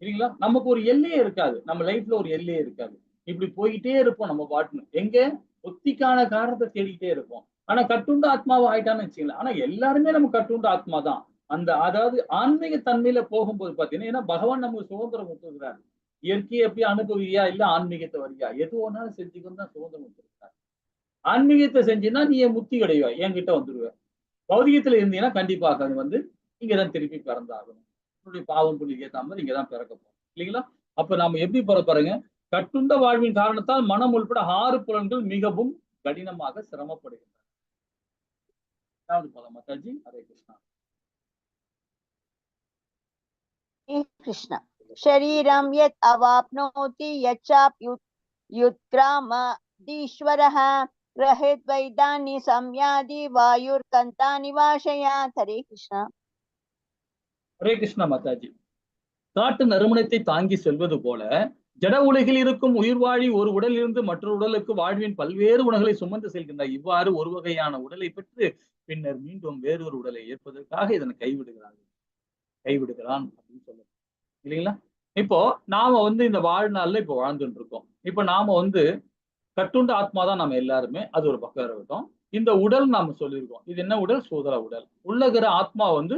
இல்லைங்களா? நமக்கு ஒரு எல்லையே இருக்காது. நம்ம லைஃப்ல ஒரு எல்லையே இருக்காது. இப்படி போயிட்டே இருப்போம் நம்ம பாட்டுன்னு. எங்க? புத்திக்கான காரணத்தை தேடிக்கிட்டே இருப்போம். ஆனா கட்டுண்ட ஆத்மாவா ஆயிட்டான்னு வச்சுக்கலாம். ஆனா எல்லாருமே நம்ம கட்டுண்ட ஆத்மா தான். அந்த அதாவது ஆன்மீக தன்மையில போகும்போது பாத்தீங்கன்னா, ஏன்னா பகவான் நமக்கு சுதந்திரம் கொடுத்துருக்கிறார். இயற்கையை எப்படி அனுபவியா இல்ல ஆன்மீகத்தை வரியா எது ஒன்னாலும் செஞ்சுக்கணும் தான் சுதந்திரம் கொடுத்துருக்காரு. ஆன்மீகத்தை செஞ்சீங்கன்னா நீ முக்தி கிடைவா, என்கிட்ட வந்துடுவ. பௌதிகத்துல இருந்தீங்கன்னா கண்டிப்பாக அது வந்து இங்கதான் திருப்பி பிறந்தாகணும். உன்னுடைய பாவம் புண்ணியம் ஏத்த மாதிரி இங்கதான் பிறக்க போறோம் இல்லைங்களா? அப்ப நாம எப்படி பிறப்பாருங்க? கட்டுண்ட வாழ்வின் காரணத்தால் மனம் உள்பட 6 புலன்கள் மிகவும் கடினமாக சிரமப்படுகின்றன. மாதாஜி, ஹரே கிருஷ்ணா. कृष्ण शरीरं यत् अवाप्नोति यच्चाप्युत्क्रामदीश्वरः ग्रहेत् वैदानि संयादि वायुर्कन्तानि वाशयात्. हरे कृष्ण. ஹரே கிருஷ்ணா மாதாஜி. காட்டு நறுமணத்தை தாங்கி செல்வது போல ஜட உலகில் இருக்கும் உயிர்வாழி ஒரு உடலில் இருந்து மற்றொரு உடலுக்கு வாழ்வின் பல்வேறு உணர்களை சுமந்து செல்கின்ற இவ்வாறு ஒரு வகையான உடலை பெற்று பின்னர் மீண்டும் வேறொரு உடலை ஏற்பதற்காக இதனை கைவிடுகிறான் அப்படின்னு சொல்லுவோம் இல்லைங்களா? இப்போ நாம வந்து இந்த வாழ்நாள்ல இப்ப வாழ்ந்துட்டு இருக்கோம். இப்ப நாம வந்து கட்டுண்ட ஆத்மா தான் நம்ம எல்லாருமே. அது ஒரு பக்கம் இருக்கட்டும். இந்த உடல் நாம சொல்லியிருக்கோம். இது என்ன உடல்? சூதர உடல். உள்ளகிற ஆத்மா வந்து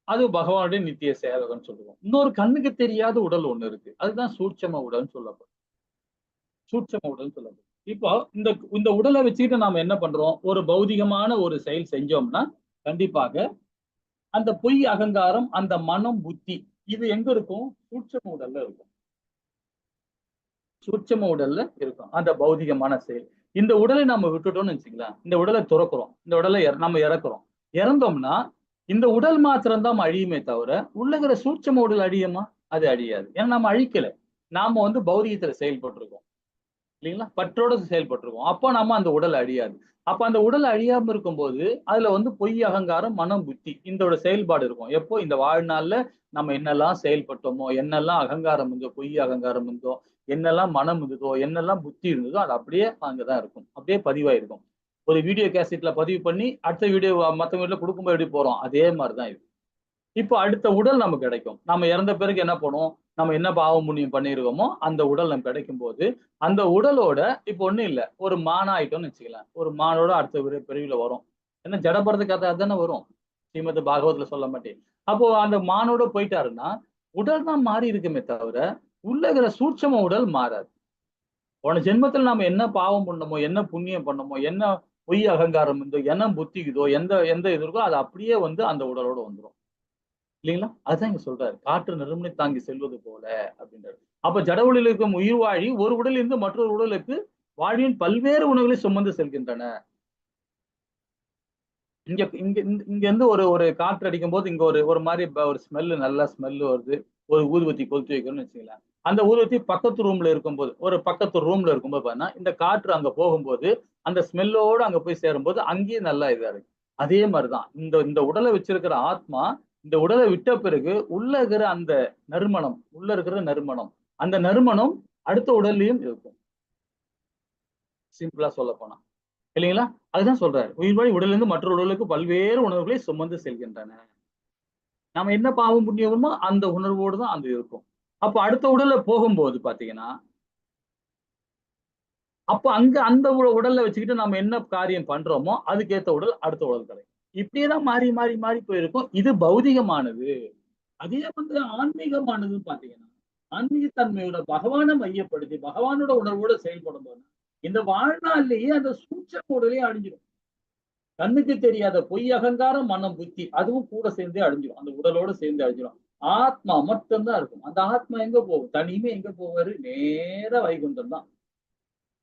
அது பகவானுடைய நித்திய சேவகன் சொல்லுவோம். இன்னொரு கண்ணுக்கு தெரியாத உடல் ஒண்ணு இருக்கு. அதுதான் சூட்சம உடல்னு சொல்லப்படும். சூட்சம உடல்னு சொல்லப்படும். இப்போ இந்த இந்த உடலை வச்சுக்கிட்டு நாம என்ன பண்றோம்? ஒரு பௌதிகமான ஒரு செயல் செஞ்சோம்னா கண்டிப்பாக அந்த பொய் அகங்காரம், அந்த மனம், புத்தி இது எங்க இருக்கும்? சூட்சம உடல்ல இருக்கும். சூட்சம உடல்ல இருக்கும் அந்த பௌதிகமான செயல். இந்த உடலை நம்ம விட்டுட்டோம்னு வச்சுக்கலாம். இந்த உடலை துறக்கிறோம். இந்த உடலை நம்ம இறக்குறோம். இறந்தோம்னா இந்த உடல் மாத்திரம் தான் அழியுமே தவிர உள்ளகிற சூட்சம உடல் அழியுமா? அது அழியாது. ஏன்னா நம்ம அழிக்கல. நாம வந்து பௌதிகத்துல செயல்பட்டிருக்கோம் இல்லைங்களா? பற்றோட செயல்பட்டிருக்கோம். அப்போ நம்ம அந்த உடல் அழியாது. அப்ப அந்த உடல் அழியாம இருக்கும்போது அதுல வந்து பொய் அகங்காரம், மனம், புத்தி இதோட செயல்பாடு இருக்கும். எப்போ இந்த வாழ்நாள்ல நம்ம என்னெல்லாம் செயல்பட்டோமோ, என்னெல்லாம் அகங்காரம் இருந்தோ, பொய் அகங்காரம் இருந்தோ, என்னெல்லாம் மனம் இருந்ததோ, என்னெல்லாம் புத்தி இருந்ததோ அது அப்படியே அங்கதான் இருக்கும். அப்படியே பதிவாயிருக்கும். ஒரு வீடியோ கேசட்ல பதிவு பண்ணி அடுத்த வீடியோ மற்ற வீட்டுல கொடுக்கும்போது எப்படி போறோம்? அதே மாதிரிதான் இது. இப்போ அடுத்த உடல் நமக்கு கிடைக்கும். நம்ம இறந்த பிறகு என்ன பண்ணுவோம்? நம்ம என்ன பாவம் புண்ணியம் பண்ணியிருக்கோமோ அந்த உடல் நமக்கு கிடைக்கும் போது அந்த உடலோட இப்போ ஒண்ணும் இல்லை, ஒரு மானா ஆயிட்டோம்னு வச்சுக்கலாம். ஒரு மானோட அடுத்த பிரிவுல வரும். ஏன்னா ஜடபரத கதை தானே வரும். ஸ்ரீமத் பாகவத்துல சொல்ல மாட்டேன். அப்போ அந்த மானோட போயிட்டாருன்னா உடல் தான் மாறி இருக்குமே தவிர உள்ளகிற சூட்சம உடல் மாறாது. போன ஜென்மத்தில் நாம என்ன பாவம் பண்ணமோ, என்ன புண்ணியம் பண்ணமோ, என்ன பொய் அகங்காரம் இருந்தோ, என்ன புத்திக்குதோ, எந்த எந்த இது இருக்கோ அது அப்படியே வந்து அந்த உடலோட வந்துடும் இல்லைங்களா? அதுதான் இங்க சொல்றாரு. காற்று நறுமணை தாங்கி செல்வது போல அப்படின்றாரு. அப்ப ஜட உடலில் இருக்கும் உயிர் வாழி ஒரு உடலில் இருந்து மற்றொரு உடலுக்கு வாழ்வின் பல்வேறு உணவுகளை சுமந்து செல்கின்றன. இங்க இங்க இங்க இருந்து ஒரு ஒரு காற்று அடிக்கும் போது இங்க ஒரு ஒரு மாதிரி ஒரு ஸ்மெல்லு, நல்ல ஸ்மெல்லு வருது. ஒரு ஊதுவத்தி கொளுத்தி வைக்கணும்னு வச்சுக்கலாம். அந்த ஊதுவத்தி பக்கத்து ரூம்ல இருக்கும்போது, ஒரு பக்கத்து ரூம்ல இருக்கும்போது பாத்தீங்கன்னா இந்த காற்று அங்க போகும்போது அந்த ஸ்மெல்லோட அங்க போய் சேரும்போது அங்கேயும் நல்லா இதா இருக்கு. அதே மாதிரிதான் இந்த இந்த உடலை வச்சிருக்கிற ஆத்மா இந்த உடலை விட்ட பிறகு உள்ள இருக்கிற அந்த நறுமணம், உள்ள இருக்கிற நறுமணம், அந்த நறுமணம் அடுத்த உடல்லையும் இருக்கும். சிம்பிளா சொல்ல போனா இல்லைங்களா? அதுதான் சொல்றாரு. உயிர்வாழி உடலிருந்து மற்றொரு உடலுக்கு பல்வேறு உணர்வுகளை சுமந்து செல்கின்றன. நாம என்ன பாவம் புண்ணியமோ அந்த உணர்வோடு தான் அது இருக்கும். அப்ப அடுத்த உடல்ல போகும்போது பாத்தீங்கன்னா அப்ப அங்க அந்த உடல்ல வச்சுக்கிட்டு நம்ம என்ன காரியம் பண்றோமோ அதுக்கேத்த உடல் அடுத்த உடல் கிடைக்கும். இப்படியேதான் மாறி மாறி மாறி போயிருக்கும். இது பௌதிகமானது. அதே வந்து ஆன்மீகமானதுன்னு பாத்தீங்கன்னா ஆன்மீக தன்மையோட பகவானை மையப்படுத்தி பகவானோட உணர்வோட செயல்படும் போது இந்த வாழ்நாளிலேயே அந்த சூட்சம உடலே அழிஞ்சிடும். கண்ணுக்கு தெரியாத பொய் அகங்காரம், மனம், புத்தி அதுவும் கூட சேர்ந்தே அழிஞ்சிடும். அந்த உடலோட சேர்ந்து அழிஞ்சிடும். ஆத்மா மட்டும்தான் இருக்கும். அந்த ஆத்மா எங்க போகும்? தனியுமே எங்க போவாரு? நேர வைகுண்டம் தான்.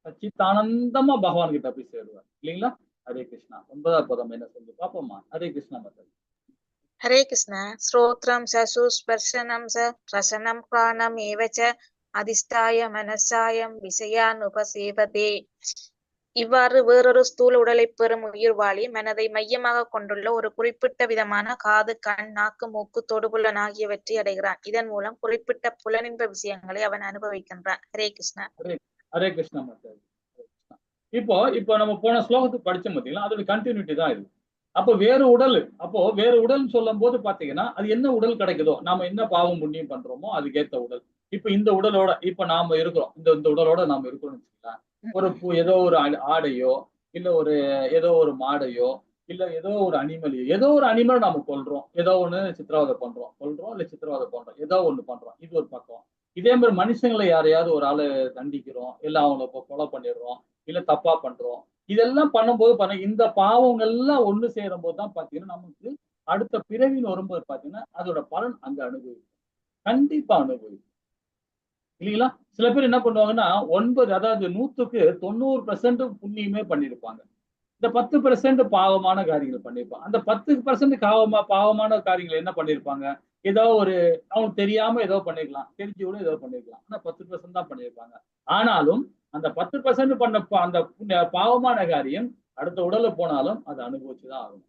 சச்சித்தானந்தமா பகவான் கிட்ட போய் சேருவார் இல்லைங்களா? ஹரே கிருஷ்ணா. 9வது பதம் என்ன சொல்லு பாப்போமா? ஹரே கிருஷ்ணா மதன். हरे कृष्ण श्रोत्रं स सुस्पर्शनं स रसनं घ्राणम् एव च अधिष्ठाय मनसायं विषयानुपसेवते இவ்வாறு வேறொரு ஸ்தூல உடலை பெறும் உயிர்வாழி மனதை மையமாக கொண்டுள்ள ஒரு குறிப்பிட்ட விதமான காது, கண், நாக்கு, மூக்கு, தொடுபுலன் ஆகியவற்றை அடைகிறான். இதன் மூலம் குறிப்பிட்ட புலனின்ப விஷயங்களை அவன் அனுபவிக்கின்றான். ஹரே கிருஷ்ணா. ஹரே கிருஷ்ணா மாதாஜி. இப்போ நம்ம போன ஸ்லோகத்துக்கு படிச்சோம் பார்த்தீங்களா, அதோட கண்டினியூட்டி தான் இது. அப்போ வேறு உடல் சொல்லும் போது பாத்தீங்கன்னா அது என்ன உடல் கிடைக்குதோ, நாம என்ன பாவம் புண்ணியம் பண்றோமோ அதுக்கேத்த உடல். இப்ப இந்த உடலோட இப்ப நாம இருக்கிறோம், இந்த உடலோட நாம இருக்கிறோம்னு வச்சுக்கலாம். ஏதோ ஒரு ஆடையோ, இல்ல ஏதோ ஒரு மாடையோ, இல்ல ஏதோ ஒரு அனிமலையோ, ஏதோ ஒரு அனிமல் நாம கொல்றோம், ஏதோ ஒண்ணு சித்திரவதை பண்றோம், இல்ல சித்திரவதை பண்றோம், ஏதோ ஒண்ணு பண்றோம். இது ஒரு பக்கம். இதே மாதிரி மனுஷங்களை யாரையாவது ஒரு ஆளு தண்டிக்கிறோம், இல்ல அவங்களை கொலை பண்ணிடுறோம், இல்ல தப்பா பண்றோம். இதெல்லாம் பண்ணும்போது பாருங்க, இந்த பாவங்கள் எல்லாம் ஒண்ணு சேரும் போதுதான் பாத்தீங்கன்னா நமக்கு அடுத்த பிறவின்னு வரும்போது பாத்தீங்கன்னா அதோட பலன் அங்க அனுபவிக்கும். கண்டிப்பா அனுபவிக்கும் இல்லைங்களா? சில பேர் என்ன பண்ணுவாங்கன்னா 100க்கு 90% புண்ணியமே பண்ணிருப்பாங்க. இந்த 10% பாவமான காரியங்கள் பண்ணிருப்பாங்க. அந்த 10% பாவமான காரியங்கள் என்ன பண்ணிருப்பாங்க? ஏதோ ஒரு அவங்களுக்கு தெரியாம ஏதோ பண்ணிருக்கலாம், தெரிஞ்சு கூட ஏதோ பண்ணிருக்கலாம். ஆனா 10% தான் பண்ணிருப்பாங்க. ஆனாலும் அந்த 10% பண்ண அந்த பாவமான காரியம் அடுத்த உடல்ல போனாலும் அதை அனுபவிச்சுதான் ஆகணும்.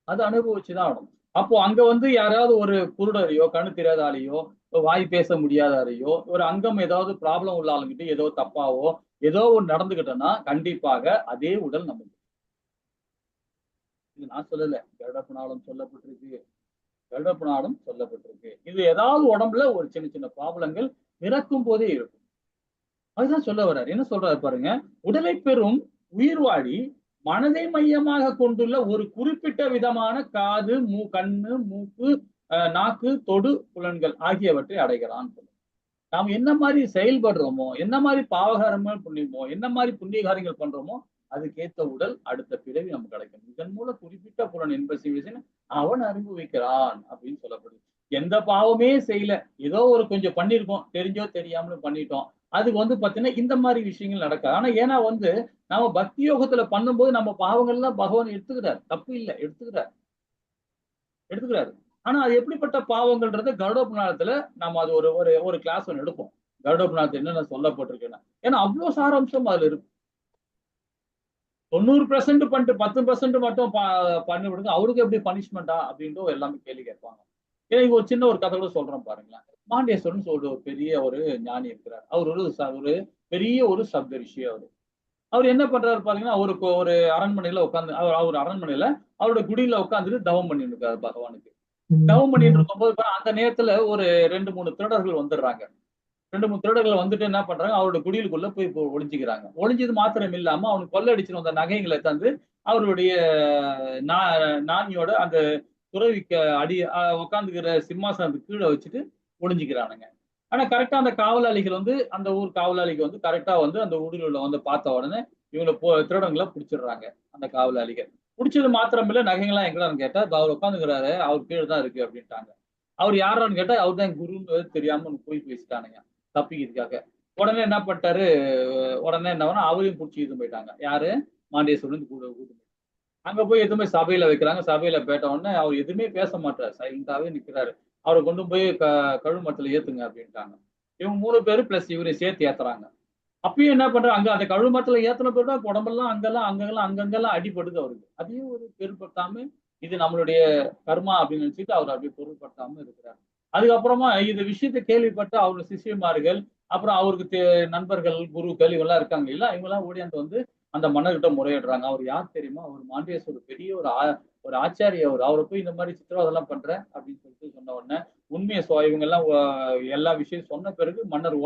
அது அனுபவிச்சுதான் ஆகணும். அப்போ அங்க யாராவது ஒரு குருடரையோ, கண்ணு தெரியாத ஆளையோ, வாய் பேச முடியாதாரையோ, ஒரு அங்கம் ஏதாவது ப்ராப்ளம் உள்ள ஆளுங்கிட்ட ஏதோ தப்பாவோ ஏதோ ஒன்று நடந்துகிட்டோம்னா கண்டிப்பாக அதே உடல் நமக்கு. இது நான் சொல்லல, கருடப்புனாலும் சொல்லப்பட்டிருக்கு, இது ஏதாவது உடம்புல ஒரு சின்ன சின்ன ப்ராப்ளங்கள் இறக்கும் போதே இருக்கும். அதுதான் சொல்ல வர்றாரு. என்ன சொல்றாரு பாருங்க, உடலை பெறும் உயிர்வாழி மனதை மையமாக கொண்டுள்ள ஒரு குறிப்பிட்ட விதமான காது, கண்ணு, மூக்கு, நாக்கு, தொடு புலன்கள் ஆகியவற்றை அடைகிறான். நாம் என்ன மாதிரி செயல்படுறோமோ, என்ன மாதிரி பாவகாரங்கள் புண்ணியமோ, என்ன மாதிரி புண்ணிய காரியங்கள் பண்றோமோ அதுக்கேத்த உடல் அடுத்த பிறவி நமக்கு கிடைக்கும். இதன் மூலம் குறிப்பிட்ட புலன் இன்ப அவன் அனுபவிக்கிறான் அப்படின்னு சொல்லப்படுது. எந்த பாவமே செய்யல, ஏதோ ஒரு கொஞ்சம் பண்ணிருக்கோம், தெரிஞ்சோ தெரியாமலும் பண்ணிட்டோம், அதுக்கு பாத்தீங்கன்னா இந்த மாதிரி விஷயங்கள் நடக்காது. ஆனா ஏன்னா நம்ம பக்தி யோகத்துல பண்ணும்போது நம்ம பாவங்கள்லாம் பகவான் எடுத்துக்கிறார், தப்பு இல்லை, எடுத்துக்கிறாரு. ஆனா அது எப்படிப்பட்ட பாவங்கள்ன்றத கருட புராணத்துல நம்ம அது ஒரு கிளாஸ் ஒன்று எடுப்போம். கருட புராணத்துல என்னென்ன சொல்லப்பட்டிருக்குன்னா, ஏன்னா அவ்வளவு சாராம்சம் அதுல இருக்கு. 90% பண்ணிட்டு 10% மட்டும் பண்ணி விடுங்க, அவருக்கு எப்படி பனிஷ்மெண்டா அப்படின்ட்டு எல்லாமே கேள்வி கேட்பாங்க. ஏன்னா இங்க ஒரு சின்ன ஒரு கதை கூட சொல்றேன் பாருங்களேன். மாண்டேஸ்வரன் ஒரு பெரிய ஒரு ஞானி இருக்கிறார். அவர் ஒரு பெரிய ஒரு சப்த ரிஷி. அவர் என்ன பண்றாரு பாத்தீங்கன்னா, அவருக்கு ஒரு அரண்மனையில உட்காந்து அவர் அரண்மனையில அவரோட குடியில உட்காந்துட்டு தவம் பண்ணிட்டு இருக்காரு பகவானுக்கு. தவம் பண்ணிட்டு இருக்கும்போது அந்த நேரத்துல ஒரு 2-3 திருடர்கள் வந்துடுறாங்க. 2-3 திருடர்கள் வந்துட்டு என்ன பண்றாங்க, அவரோட குடிலுக்குள்ள போய் ஒளிஞ்சுக்கிறாங்க. ஒளிஞ்சது மாத்திரம் இல்லாம அவனுக்கு கொள்ளடிச்சுட்டு வந்த நகைகளை தந்து அவருடைய நாணியோட அந்த துறவிக்கு உட்காந்துக்கிற சிம்மாசனத்துக்கு கீழே வச்சுட்டு ஒளிஞ்சுக்கிறானுங்க. ஆனா கரெக்டா அந்த காவலாளிகள் அந்த ஊர் காவலாளிக்கு கரெக்டா அந்த ஊரில் பார்த்த உடனே இவங்களை திருடங்களை பிடிச்சிடுறாங்க. அந்த காவலாளிகள் பிடிச்சது மாத்திரம் இல்ல, நகைகள்லாம் எங்கடான்னு கேட்டா அவர் உட்காந்துக்கிறாரு, அவர் கீழே தான் இருக்கு அப்படின்ட்டாங்க. அவர் யாரான்னு கேட்டா அவர் தான் குருன்னு தெரியாம போய் பேசிட்டானுங்க தப்பிக்கிறதுக்காக. உடனே என்ன பண்ணிட்டாரு, உடனே என்ன அவரையும் பிடிச்சி இது போயிட்டாங்க. யாரு? மாண்டேஸ்வரன் கூட அங்க போய் எதுவுமே சபையில வைக்கிறாங்க. சபையில பேட்ட உடனே அவர் எதுவுமே பேச மாட்டாரு, சைலண்டாவே நிக்கிறாரு. அவரை கொண்டு போய் கழுமரத்துல ஏத்துங்க அப்படின்ட்டாங்க. இவங்க 3 பேரு பிளஸ் இவரை சேர்த்து ஏத்துறாங்க. அப்பயும் என்ன பண்றாரு, அங்க அந்த கழுமரத்துல ஏத்துன பேர் தான் உடம்பெல்லாம் அங்கங்கெல்லாம் அடிபடுது அவருக்கு. அதையும் ஒரு பொருட்படுத்தாம இது நம்மளுடைய கர்மா அப்படின்னு நினைச்சிட்டு அவர் அப்படியே பொருட்படுத்தாம இருக்கிறார். அதுக்கப்புறமா இந்த விஷயத்தை கேள்விப்பட்ட அவருடைய சிஷியமார்கள், அப்புறம் அவருக்கு நண்பர்கள், குருக்கள் இவெல்லாம் இருக்காங்க இல்ல, இவங்கெல்லாம் ஓடியாந்து அந்த மன்னர்கிட்ட முறையிடுறாங்க. அவர் யார் தெரியுமா, அவர் மாண்டேஸ்வரர் பெரிய ஒரு ஆச்சாரிய, அவரை போய் இந்த மாதிரி சித்திரவதெல்லாம் பண்ற அப்படின்னு சொல்லிட்டு சொன்ன உடனே உண்மையை இவங்க எல்லாம் எல்லா விஷயம் சொன்ன பிறகு மன்னர்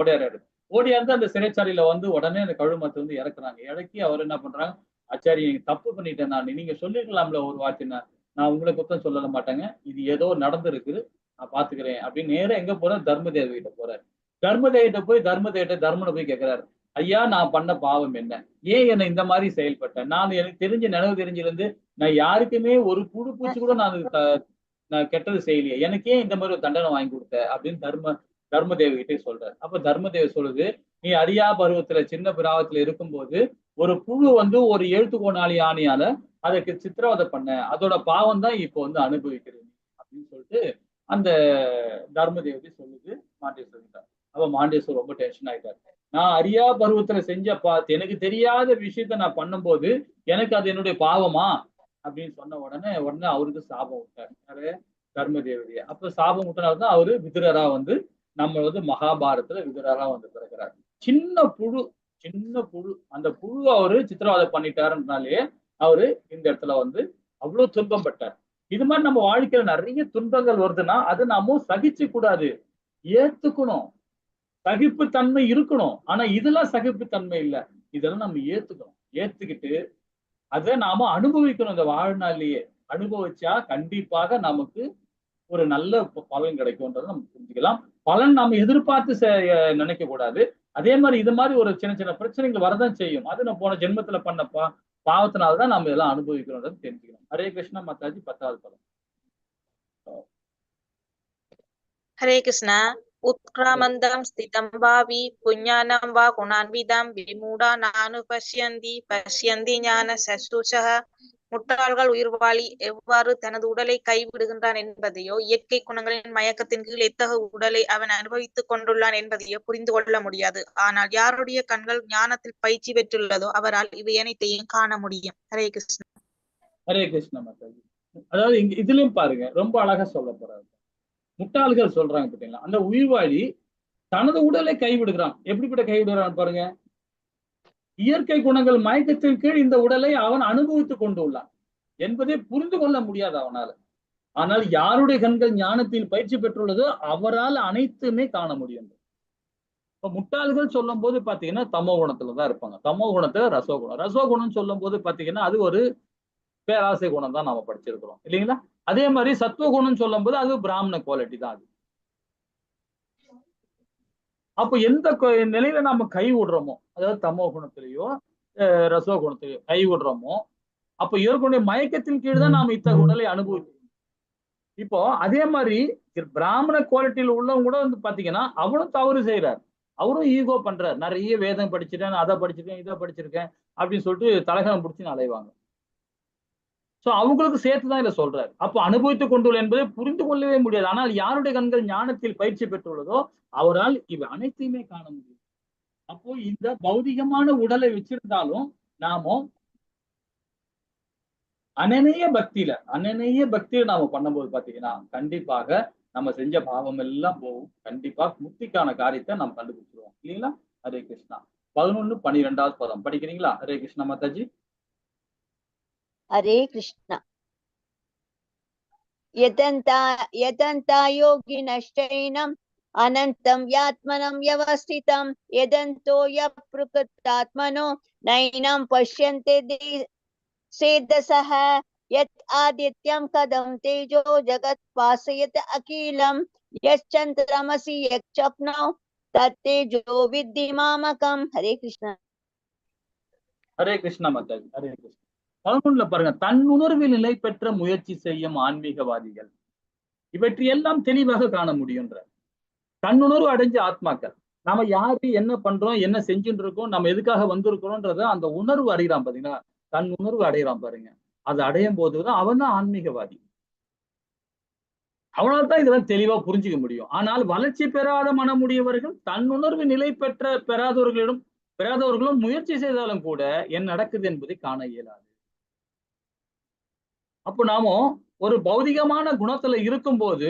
ஓடியாந்து அந்த சிறைச்சாலையில உடனே அந்த கழுமரத்தை இறக்குறாங்க. இறக்கி அவர் என்ன பண்றாங்க, ஆச்சாரிய தப்பு பண்ணிட்டேன், நீங்க சொல்லிருக்கலாம்ல ஒரு வார்த்தைன்னா, நான் உங்களை குத்தம் சொல்ல மாட்டேங்க, இது ஏதோ நடந்திருக்குது, நான் பாத்துக்கிறேன் அப்படின்னு நேரம் எங்க போறாரு, தர்மதேவ கிட்ட போறாரு. தர்மனை போய் கேட்கிறாரு, ஐயா நான் பண்ண பாவம் என்ன, ஏன் என்னை இந்த மாதிரி செயல்பட்டேன், நான் எனக்கு தெரிஞ்ச நினைவு தெரிஞ்சிருந்து நான் யாருக்குமே ஒரு புழு பூச்சி கூட நான் கெட்டது செய்யலையே, எனக்கே இந்த மாதிரி ஒரு தண்டனை வாங்கி கொடுத்த அப்படின்னு தர்மதேவ கிட்டே சொல்றாரு. அப்ப தர்மதேவ சொல்லுது, நீ அறியா பருவத்துல சின்ன பிராவத்துல இருக்கும்போது ஒரு புழு ஒரு எழுத்துக்கோணாளி ஆணையால அதுக்கு சித்திரவதை பண்ண, அதோட பாவம் தான் இப்போ அனுபவிக்கிறது அப்படின்னு சொல்லிட்டு அந்த தர்மதேவதி சொல்லுது மாண்டேஸ்வரன். அப்ப மாண்டேஸ்வர் ரொம்ப டென்ஷன் ஆயிட்டாரு. நான் அறியா பருவத்துல செஞ்ச எனக்கு தெரியாத விஷயத்த நான் பண்ணும்போது எனக்கு அது என்னுடைய பாவமா அப்படின்னு சொன்ன உடனே அவருக்கு சாபம் விட்டார். யாரு? கர்ம தேவதைய. அப்ப சாபம் விட்டனால்தான் அவரு விதுரரா வந்து நம்ம வந்து மகாபாரதத்துல விதுரரா வந்து பிறக்கிறார். சின்ன புழு அந்த புழு அவரு சித்திரவதை பண்ணிட்டாருனாலே அவரு இந்த இடத்துல வந்து அவ்வளவு துன்பம் பட்டார். இது மாதிரி நம்ம வாழ்க்கையில நிறைய துன்பங்கள் வருதுன்னா அதை நாம சகிச்சு கூடாது, ஏத்துக்கணும். சகிப்புத்தன்மை இருக்கணும். ஆனா இதெல்லாம் சகிப்புத்தன்மை இல்ல. இதெல்லாம் நம்ம ஏத்துக்கணும். ஏத்துக்கிட்டு அதை நாம அனுபவிக்கணும். இந்த வாழ்நாளிலேயே அனுபவிச்சா கண்டிப்பாக நமக்கு ஒரு நல்ல பலன் கிடைக்கும்ன்றதை நம்ம புரிஞ்சுக்கலாம். பலன் நாம எதிர்பார்த்து நினைக்க கூடாது. அதே மாதிரி இது மாதிரி ஒரு சின்ன சின்ன பிரச்சனைகள் வரதான் செய்யும். அது நம்ம போன ஜென்மத்துல பண்ண பாவத்தினால்தான் நம்ம இதெல்லாம் அனுபவிக்கிறோம்ன்றது தெரிஞ்சுக்கணும். ஹரே கிருஷ்ணா மாதாஜி. 10வது பதம். ஹரே கிருஷ்ணா. உத்கிராமந்தம் ஸ்திதம் பாவி புஞ்ஞானம் வா குணான்விதம் விமூடா நானு பஷ்யந்தி ஞான சசுஷக. முட்டாள்கள் உயிர்வாளி எவ்வாறு தனது உடலை கைவிடுகின்றான் என்பதையோ, இயற்கை குணங்களின் மயக்கத்தின் கீழ் எத்தகைய உடலை அவன் அனுபவித்துக் கொண்டுள்ளான் என்பதையோ புரிந்து கொள்ள முடியாது. ஆனால் யாருடைய கண்கள் ஞானத்தில் பயிற்சி பெற்றுள்ளதோ அவரால் இவை அனைத்தையும் காண முடியும். ஹரே கிருஷ்ணா. ஹரே கிருஷ்ணா மாதாஜி. அதாவது இதுலயும் பாருங்க, ரொம்ப அழகா சொல்ல போறாரு. முட்டாள்கள் சொல்றாங்க பார்த்தீங்களா, அந்த உயிர்வாழி தனது உடலை கைவிடுகிறான். எப்படிப்பட்ட கைவிடுகிறான் பாருங்க. இயற்கை குணங்கள் மயக்கத்தின் கீழ் இந்த உடலை அவன் அனுபவித்துக் கொண்டுள்ளான் என்பதை புரிந்து கொள்ள முடியாது அவனால. ஆனால் யாருடைய கண்கள் ஞானத்தில் பயிற்சி பெற்றுள்ளதோ அவரால் அனைத்துமே காண முடியும். இப்ப முட்டாள்கள் சொல்லும் போது பாத்தீங்கன்னா தமோ குணத்துலதான் இருப்பாங்க. தமோ குணத்துல ரசோகுணம். ரசோகுணம் சொல்லும் போது பாத்தீங்கன்னா அது ஒரு பேராசை குணம் தான் நாம படிச்சிருக்கிறோம் இல்லைங்களா. அதே மாதிரி சத்துவகுணம் சொல்லும் போது அது பிராமண குவாலிட்டி தான் அது. அப்ப எந்த நிலையில நாம கை விடுறோமோ, அதாவது தமோ குணத்திலேயோ ரசோ குணத்திலேயோ கை விடுறோமோ, அப்ப ஏற்கனவே மயக்கத்தின் கீழ் தான் நாம இத்தகைய உடலை அனுபவிக்கிறோம். இப்போ அதே மாதிரி பிராமண குவாலிட்டியில உள்ளவங்க கூட வந்து பாத்தீங்கன்னா அவரும் தவறு செய்யறாரு. அவரும் ஈகோ பண்றாரு. நிறைய வேதம் படிச்சுட்டேன், அதை படிச்சிருக்கேன், இதை படிச்சிருக்கேன் அப்படின்னு சொல்லிட்டு தலகம் பிடிச்சுன்னு அலைவாங்க. சோ அவங்களுக்கு சேர்த்துதான் இதை சொல்றாரு. அப்ப அனுபவித்துக் கொண்டுள்ள என்பதை புரிந்து கொள்ளவே முடியாது. ஆனால் யாருடைய கண்கள் ஞானத்தில் பயிற்சி பெற்றுள்ளதோ அவரால் இவை அனைத்தையுமே காண முடியும். அப்போ இந்த பௌதிகமான உடலை வச்சிருந்தாலும் நாம அனநேய பக்தியில நாம பண்ணும்போது பாத்தீங்கன்னா கண்டிப்பாக நம்ம செஞ்ச பாவம் எல்லாம் போகும். கண்டிப்பா முக்திக்கான காரியத்தை நாம் கண்டுபிடிச்சிருவோம் இல்லைங்களா. ஹரே கிருஷ்ணா. 11-12வது பதம் படிக்கிறீங்களா? ஹரே கிருஷ்ணா மாதாஜி. हरे कृष्ण। यतन्ता योगिनश्चैनम् अनन्तं यात्मनं व्यवस्थितं यदन्तो यप्रकृतात्मनो नैनं पश्यन्ते सेदसः यत् आदित्यं कदं तेजो जगत् पासयत अखिलं यश्चन्द्रमसि यच्चक्नौ तत्तेजो विद्धि मामकम्। हरे कृष्ण। ஹரே கிருஷ்ணா மாதாஜி. ஹரே கிருஷ்ணா. 11ல பாருங்க, தன்னுணர்வில் நிலை பெற்ற முயற்சி செய்யும் ஆன்மீகவாதிகள் இவற்றையெல்லாம் தெளிவாக காண முடியும்ன்ற தன்னுணர்வு அடைஞ்ச ஆத்மாக்கள். நாம யாரு, என்ன பண்றோம், என்ன செஞ்சுட்டு இருக்கோம், நம்ம எதுக்காக வந்திருக்கிறோம்ன்றத அந்த உணர்வு அடைகிறான் பாத்தீங்கன்னா, தன் உணர்வு அடைகிறான் பாருங்க. அது அடையும் போதுதான் அவன் தான் ஆன்மீகவாதி. அவனால்தான் இதெல்லாம் தெளிவா புரிஞ்சுக்க முடியும். ஆனால் வளர்ச்சி பெறாத மனமுடையவர்கள் தன்னுணர்வு நிலை பெறாதவர்களும் முயற்சி செய்தாலும் கூட என்ன நடக்குது என்பதை காண இயலாது. அப்போ நாம ஒரு பௌதிகமான குணத்துல இருக்கும்போது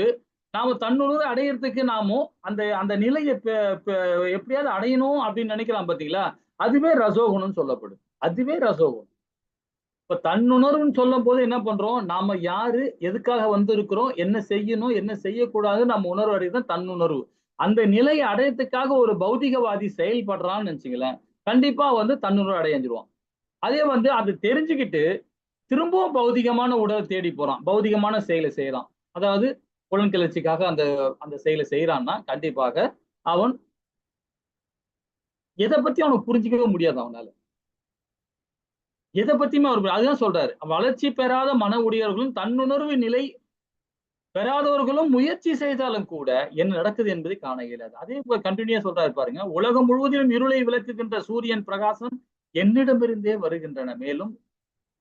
நாம தன்னுணர்வு அடையிறதுக்கு நாமும் அந்த நிலையை எப்படியாவது அடையணும் அப்படின்னு நினைக்கலாம் பாத்தீங்களா. அதுவே ரசோகுணம் சொல்லப்படுது. அதுவே ரசோகுணம். இப்ப தன்னுணர்வுன்னு சொல்லும் போது என்ன பண்றோம், நாம யாரு, எதுக்காக வந்திருக்கிறோம், என்ன செய்யணும், என்ன செய்யக்கூடாது நம்ம உணர்வு அடையதான் தன்னுணர்வு. அந்த நிலையை அடையறதுக்காக ஒரு பௌதிகவாதி செயல்படுறான்னு நினைச்சுங்களேன், கண்டிப்பா வந்து தன்னுணர்வு அடைஞ்சிருவான். அதே வந்து அது தெரிஞ்சுக்கிட்டு திரும்பவும் பௌதிகமான உடலை தேடி போறான், பௌதிகமான செயலை செய்யறான். அதாவது புலன் கிளர்ச்சிக்காக அந்த செயலை செய்யறான்னா கண்டிப்பாக அவன் எதை பத்தி அவனுக்கு புரிஞ்சிக்கவே முடியாது. அவனால எதை பத்தியுமே அவர் அதுதான் சொல்றாரு, வளர்ச்சி பெறாத மன உடையவர்களும் தன்னுணர்வு நிலை பெறாதவர்களும் முயற்சி செய்தாலும் கூட என்ன நடக்குது என்பதை காண இயலாது. அதே போல கண்டினியூா சொல்றாரு பாருங்க, உலகம் முழுவதிலும் இருளை விளக்குகின்ற சூரியன் பிரகாசம் என்னிடமிருந்தே வருகின்றன, மேலும்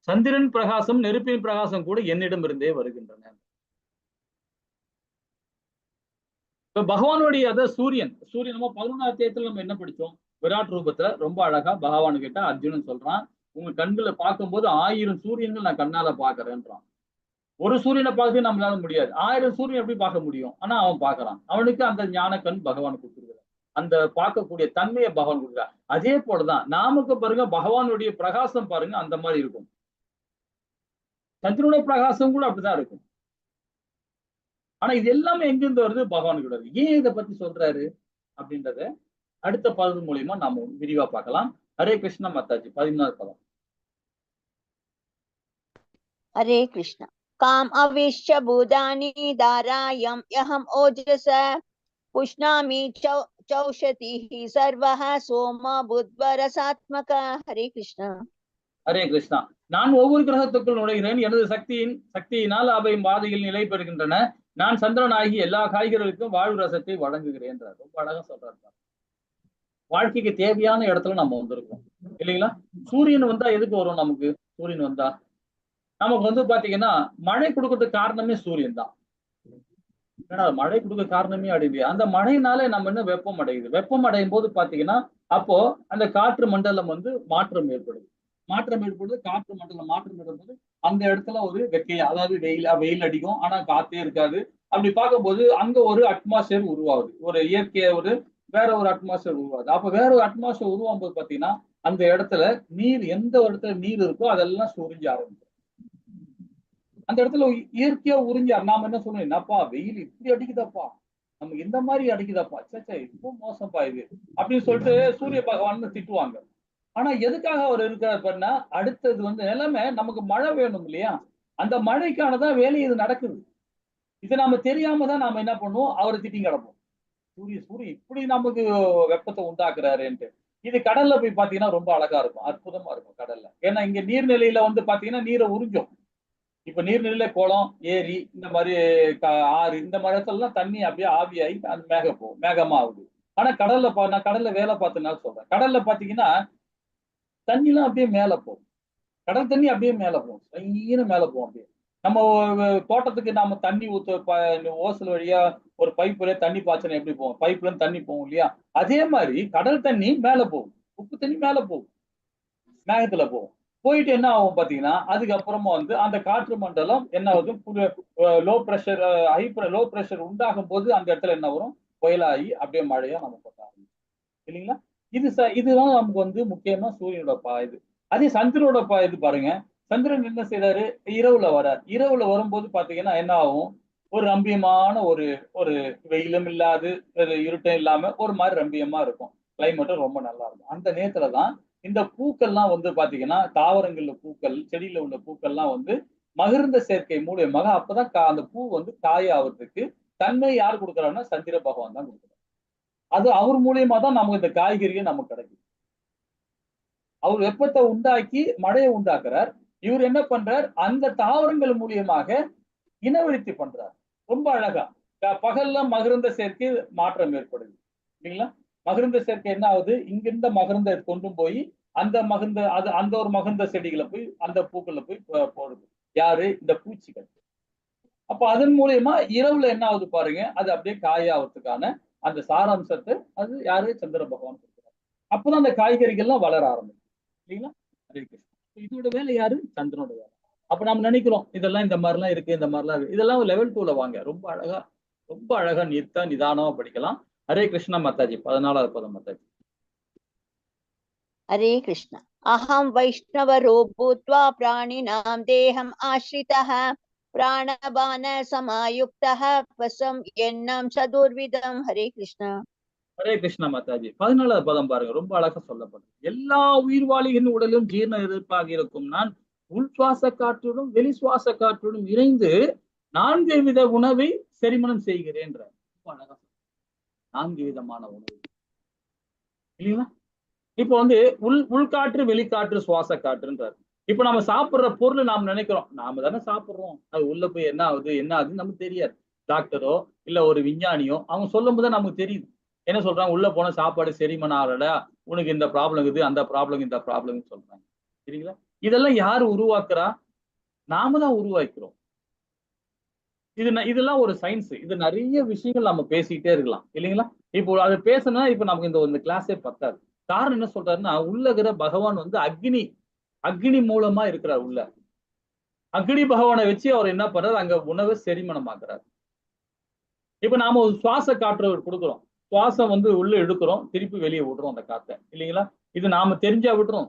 சந்திரன் பிரகாசம், நெருப்பின் பிரகாசம் கூட என்னிடமிருந்தே வருகின்றன. இப்ப பகவானுடைய அத சூரியன் நம்ம 11வது அத்தியாயத்துல நம்ம என்ன படிச்சோம், விராட் ரூபத்துல ரொம்ப அழகா பகவான் கிட்ட அர்ஜுனன் சொல்றான், உங்க கண்களை பார்க்கும்போது 1000 சூரியன்கள் நான் கண்ணால பாக்குறேன்றான். ஒரு சூரியனை பார்த்து நம்மளால முடியாது, 1000 சூரியன் எப்படி பார்க்க முடியும்? ஆனா அவன் பாக்குறான். அவனுக்கு அந்த ஞான கண் பகவான் கொடுத்துருக்கார், அந்த பார்க்கக்கூடிய தன்மையை பகவான் கொடுக்குறார். அதே போலதான் நாமுக்கு பாருங்க, பகவானுடைய பிரகாசம் பாருங்க அந்த மாதிரி இருக்கும். சந்திரனுடைய பிரகாசம் கூட அப்படிதான் இருக்கும். ஆனா இது எல்லாமே எங்கிருந்து வருது? பகவானுக்கு வருது. ஏன் இதை பத்தி சொல்றாரு அப்படின்றத அடுத்த பதம் மூலியமா நாம விரிவா பார்க்கலாம். ஹரே கிருஷ்ண மாதாஜி. 14வது பதம். हरे कृष्ण। काम अविश्य भूतानि धारायं यहम ओजस पुष्णामि चौषधिः सर्वः सोम बुद्वरसात्मक। हरे कृष्ण। ஹரே கிருஷ்ணா. நான் ஒவ்வொரு கிரகத்துக்குள் நுழைகிறேன், எனது சக்தியினால் அவை பாதையில் நிலை பெறுகின்றன. நான் சந்திரன் ஆகி எல்லா காய்கறிகளுக்கும் வாழ்வு ரசத்தை வழங்குகிறேன். ரொம்ப அழகா சொல்றாரு. வாழ்க்கைக்கு தேவையான இடத்துல நம்ம வந்திருக்கோம் இல்லைங்களா? சூரியன் வந்தா எதுக்கு வரும் நமக்கு? சூரியன் வந்தா நமக்கு வந்து பாத்தீங்கன்னா மழை கொடுக்கறதுக்கு காரணமே சூரியன் தான். ஏன்னா மழை கொடுக்க காரணமே அடையுது. அந்த மழையினால நம்ம என்ன வெப்பம் அடையுது. வெப்பம் அடையும் போது பாத்தீங்கன்னா அப்போ அந்த காற்று மண்டலம் வந்து மாற்றம் ஏற்படுது. காற்று மண்டலம் மாற்றம் ஏற்படும்போது அந்த இடத்துல ஒரு வெக்கையா, அதாவது வெயில் அடிக்கும், ஆனா காத்தே இருக்காது. அப்படி பார்க்கும்போது அங்க ஒரு அட்மாஸ்பியர் உருவாகுது, ஒரு இயற்கைய ஒரு வேற ஒரு அட்மாஸ்பியர் உருவாகுது. அப்ப வேற ஒரு அட்மாஸ்பியர் உருவாகும் போது பாத்தீங்கன்னா அந்த இடத்துல நீர், எந்த இடத்துல நீர் இருக்கோ அதெல்லாம் உறிஞ்ச ஆரம்பிக்கும். அந்த இடத்துல இயற்கையா உறிஞ்சார். நாம என்ன சொல்றோம், என்னப்பா வெயில் இப்படி அடிக்குதாப்பா, நமக்கு இந்த மாதிரி அடிக்குதாப்பா, சே ரொம்ப மோசம்ப்பா இது அப்படின்னு சொல்லிட்டு சூரிய பகவான் திட்டுவாங்க. ஆனா எதுக்காக அவர் இருக்காரு பாருன்னா, அடுத்தது வந்து நிலைமை நமக்கு மழை வேணும் இல்லையா? அந்த மழைக்கானதான் வேலை இது நடக்குது. இதை நாம தெரியாம தான் நாம என்ன பண்ணுவோம், அவரை திட்டி கிடப்போம். சூரிய இப்படி நமக்கு வெப்பத்தை உண்டாக்குறாருன்ட்டு. இது கடல்ல போய் பாத்தீங்கன்னா ரொம்ப அழகா இருக்கும், அற்புதமா இருக்கும் கடல்ல. ஏன்னா இங்க நீர்நிலையில வந்து பாத்தீங்கன்னா நீரை உறிஞ்சும். இப்ப நீர்நிலை, குளம், ஏரி, இந்த மாதிரி ஆறு, இந்த மாதிரி இடத்துலலாம் தண்ணி அப்படியே ஆவியாகி அந்த மேகமா ஆகுது. ஆனா கடல்ல நான் கடல்ல வேலை பார்த்தனால சொல்றேன். கடல்ல பாத்தீங்கன்னா தண்ணிலாம் அப்படியே மேல போகும். கடல் தண்ணி அப்படியே மேல போகும், சைன்னு மேல போகும். அப்படியே நம்ம தோட்டத்துக்கு நாம தண்ணி ஓசல் வழியா ஒரு பைப் வழியா தண்ணி பாய்ச்சணும், எப்படி போகும்? பைப்ல இருந்து தண்ணி போகும் இல்லையா? அதே மாதிரி கடல் தண்ணி மேல போகும், உப்பு தண்ணி மேல போகும், மேகத்துல போகும். போயிட்டு என்ன ஆகும் பாத்தீங்கன்னா, அதுக்கப்புறமா வந்து அந்த காற்று மண்டலம் என்ன ஆகுது, லோ பிரஷர் லோ பிரஷர் உண்டாகும் போது அந்த இடத்துல என்ன வரும், புயலாகி அப்படியே மழையா நமக்கு கொட்ட ஆரம்பிக்கும் இல்லைங்களா? இதுதான் நமக்கு வந்து முக்கியமா சூரியனோட இது. அதே சந்திரனோட இது பாருங்க. சந்திரன் என்ன செய்யறாரு, இரவுல வரும்போது பாத்தீங்கன்னா என்ன ஆகும், ஒரு ரம்பியமான ஒரு ஒரு வெயிலும் இல்லாது இருட்டும் இல்லாம ஒரு மாதிரி ரம்பியமா இருக்கும், கிளைமேட்டும் ரொம்ப நல்லா இருக்கும். அந்த நேரத்துலதான் இந்த பூக்கள்லாம் வந்து பாத்தீங்கன்னா, தாவரங்கள்ல பூக்கள், செடியில உள்ள பூக்கள்லாம் வந்து மகிர்ந்த சேர்க்கை மூலியமாக அப்பதான் அந்த பூ வந்து காயாவதுக்கு தன்மை யார் கொடுக்குறாருன்னா சந்திர பகவான் தான் கொடுக்குறாரு. அது அவர் மூலியமா தான் நமக்கு இந்த காய்கறியே நமக்கு கிடைக்கும். அவர் வெப்பத்தை உண்டாக்கி மழையை உண்டாக்குறார். இவர் என்ன பண்றார், அந்த தாவரங்கள் மூலியமாக இனவெழுச்சி பண்றார். ரொம்ப அழகா பகல்ல மகிர்ந்த சேர்க்கை மாற்றம் ஏற்படுது இல்லைங்களா? மகிர்ந்த சேர்க்கை என்ன ஆகுது, இங்கிருந்த மகிர்ந்த கொண்டு போய் அந்த ஒரு மகிர்ந்த செடிகளை போய் அந்த பூக்கள்ல போய் போடுது. யாரு? இந்த பூச்சிகள். அப்ப அதன் மூலியமா இரவுல என்ன ஆகுது பாருங்க, அது அப்படியே காயாவதுக்கான அந்த சாராம்சத்தை அது யாரு? சந்திர பகவான் கொடுக்குறாரு. அப்பதான் அந்த காய்கறிகள்லாம் வளர ஆரம்பிக்கும் இல்லைங்களா? இதோட வேலை யாரு? சந்திரனோட வேலை. அப்ப நம்ம நினைக்கிறோம் இதெல்லாம் இந்த மாதிரிலாம் இருக்கு, இந்த மாதிரிலாம் இருக்கு. இதெல்லாம் லெவல் 2ல வாங்க, ரொம்ப அழகா நிதானமா படிக்கலாம். ஹரே கிருஷ்ணா மாதாஜி. 14வது பதம் மாதாஜி. हरे कृष्ण। अहं वैष्णवरो भूत्वा प्राणिनां देहम् आश्रितः प्राणबाण समायुक्तः पसं यन्नं सदुर्विदं। हरे कृष्ण। ஹரே கிருஷ்ணா மாதாஜி. 14வது பதம் பாருங்க, ரொம்ப அழகா சொல்லப்படும். எல்லா உயிர்வாளிகளின் உடலும் ஜீரண எதிர்ப்பாக இருக்கும் நான் உள் சுவாச காற்றுடன் வெளி சுவாச காற்றுடன் இணைந்து 4 வித உணவை செரிமனம் செய்கிறேன். ரொம்ப அழகா 4 விதமான உணவு இல்லைங்களா? இப்ப வந்து உள்காற்று, வெளிக்காற்று, சுவாச காற்றுன்றாரு. இப்ப நம்ம சாப்பிடுற பொருள் நாம் நினைக்கிறோம், நாம தானே சாப்பிடுறோம், அது உள்ள போய் என்ன ஆகுதுன்னு நமக்கு தெரியாது. டாக்டரோ இல்ல ஒரு விஞ்ஞானியோ அவங்க சொல்லும் போது நமக்கு தெரியுது. என்ன சொல்றாங்க, உள்ள போன சாப்பாடு செரிமனம் ஆகலடா, உனக்கு இந்த ப்ராப்ளம் இருக்குது, அந்த ப்ராப்ளம், இந்த ப்ராப்ளம் சொல்றாங்க. சரிங்களா? இதெல்லாம் யாரு உருவாக்குறா? நாம தான் உருவாக்கிறோம். இதெல்லாம் ஒரு சயின்ஸ். இது நிறைய விஷயங்கள் நம்ம பேசிக்கிட்டே இருக்கலாம் இல்லைங்களா? இப்போ அது பேசணும்னா இப்ப நமக்கு இந்த கிளாஸே பத்தாது. காரணம் என்ன சொல்றாருன்னா, உள்ள இருக்கிற பகவான் வந்து அக்னி மூலமா இருக்கிறார் உள்ள. அக்னி பகவானை வச்சு அவர் என்ன பண்றாரு, அங்க உணவை செரிமனமாக்குறாரு. இப்ப நாம ஒரு சுவாச காற்று கொடுக்குறோம். சுவாசம் வந்து உள்ள இழுக்கிறோம், திருப்பி வெளியே விடுறோம் அந்த காத்தை, இல்லைங்களா? இது நாம தெரிஞ்சா விடுறோம்.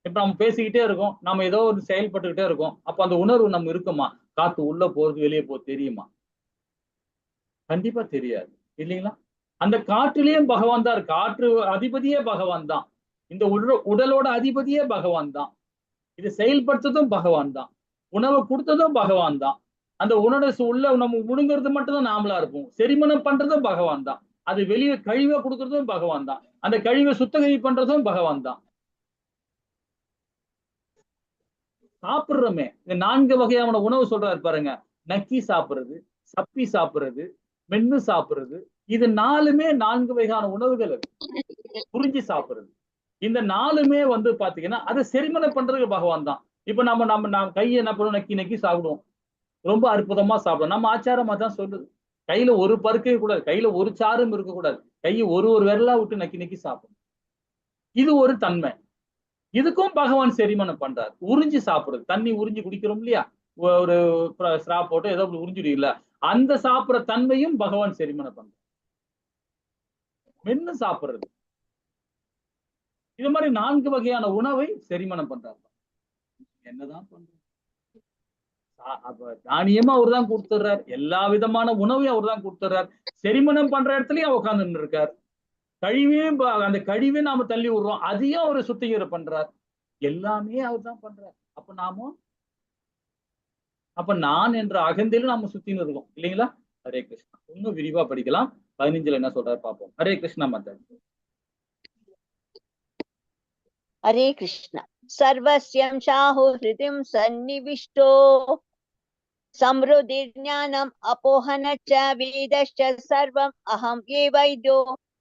இப்ப நம்ம பேசிக்கிட்டே இருக்கோம், நம்ம ஏதோ ஒரு செயல்பட்டுக்கிட்டே இருக்கோம். அப்ப அந்த உணர்வு நம்ம இருக்குமா? காத்து உள்ள போறது வெளியே போறது தெரியுமா? கண்டிப்பா தெரியாது, இல்லைங்களா? அந்த காற்றிலேயும் பகவான் தான் இருக்கு. காற்று அதிபதியே பகவான் தான். இந்த உடலோட அதிபதியே பகவான் தான். இதை செயல்படுத்ததும் பகவான் தான். உணவை கொடுத்ததும் பகவான் தான். அந்த உணவு உள்ள நம்ம முழுங்குறது மட்டும் தான் நாமளா இருப்போம். செரிமனம் பண்றதும் பகவான் தான். அது வெளியே கழிவை கொடுக்கறதும் பகவான் தான். அந்த கழிவை சுத்தகரி பண்றதும் பகவான் தான். சாப்பிடுறோமே, இந்த 4 வகையான உணவு சொல்றாரு பாருங்க. நக்கி சாப்பிடுறது, சப்பி சாப்பிடுறது, மென்னு சாப்பிடுறது. இது 4மே 4 வகையான உணவுகள். புரிஞ்சு சாப்பிடுறது. இந்த 4மே வந்து பாத்தீங்கன்னா அதை செரிமனம் பண்றதுக்கு பகவான் தான். இப்ப நம்ம கையை என்ன பண்ணுவோம், நக்கி நக்கி சாப்பிடுவோம். ரொம்ப அற்புதமா சாப்பிடும். நம்ம ஆச்சாரமா தான் சொல்லுது. கையில ஒரு பருக்கையும் கூடாது, கையில ஒரு சாரும் இருக்கக்கூடாது. கையை ஒரு விரலா விட்டு நக்கி நக்கி சாப்பிடும். இது ஒரு தன்மை. இதுக்கும் பகவான் செரிமனம் பண்றாரு. உறிஞ்சி சாப்பிடுறது, தண்ணி உறிஞ்சி குடிக்கிறோம் இல்லையா? ஒரு ஸ்ட்ரா போட்டு ஏதோ உறிஞ்சிடுல, அந்த சாப்பிடுற தன்மையும் பகவான் செரிமனம் பண்றாரு. மென்னு சாப்பிடுறது, இது மாதிரி 4 வகையான உணவை செரிமனம் பண்றாரு. என்னதான் பண்றது? அப்ப தானியமா அவர் தான் கொடுத்துறார், எல்லா விதமான உணவையும் அவர் தான் கொடுத்துறார். செரிமனம் பண்ற இடத்துலயும் உட்கார்ந்து இருக்கார். கழிவையும் அந்த கழிவை நாம தள்ளி விடுறோம், அதையும் அவர் சுத்திகரிப்பு பண்றார். எல்லாமே அவர் தான் பண்றார். அப்ப நான் என்ற அகந்திலும் நாம சுத்தின்னு இருக்கோம், இல்லைங்களா? ஹரே கிருஷ்ணா. இன்னும் விரிவா படிக்கலாம். 15ல என்ன சொல்றாரு பார்ப்போம். ஹரே கிருஷ்ணா மாதா. हरे कृष्ण। सर्वस्यं शाहुहृदिं सन्निविष्टो समृद्धिर्ज्ञानम् अपोहनच्च वेदश्च सर्वम् अहं ये वैद्यो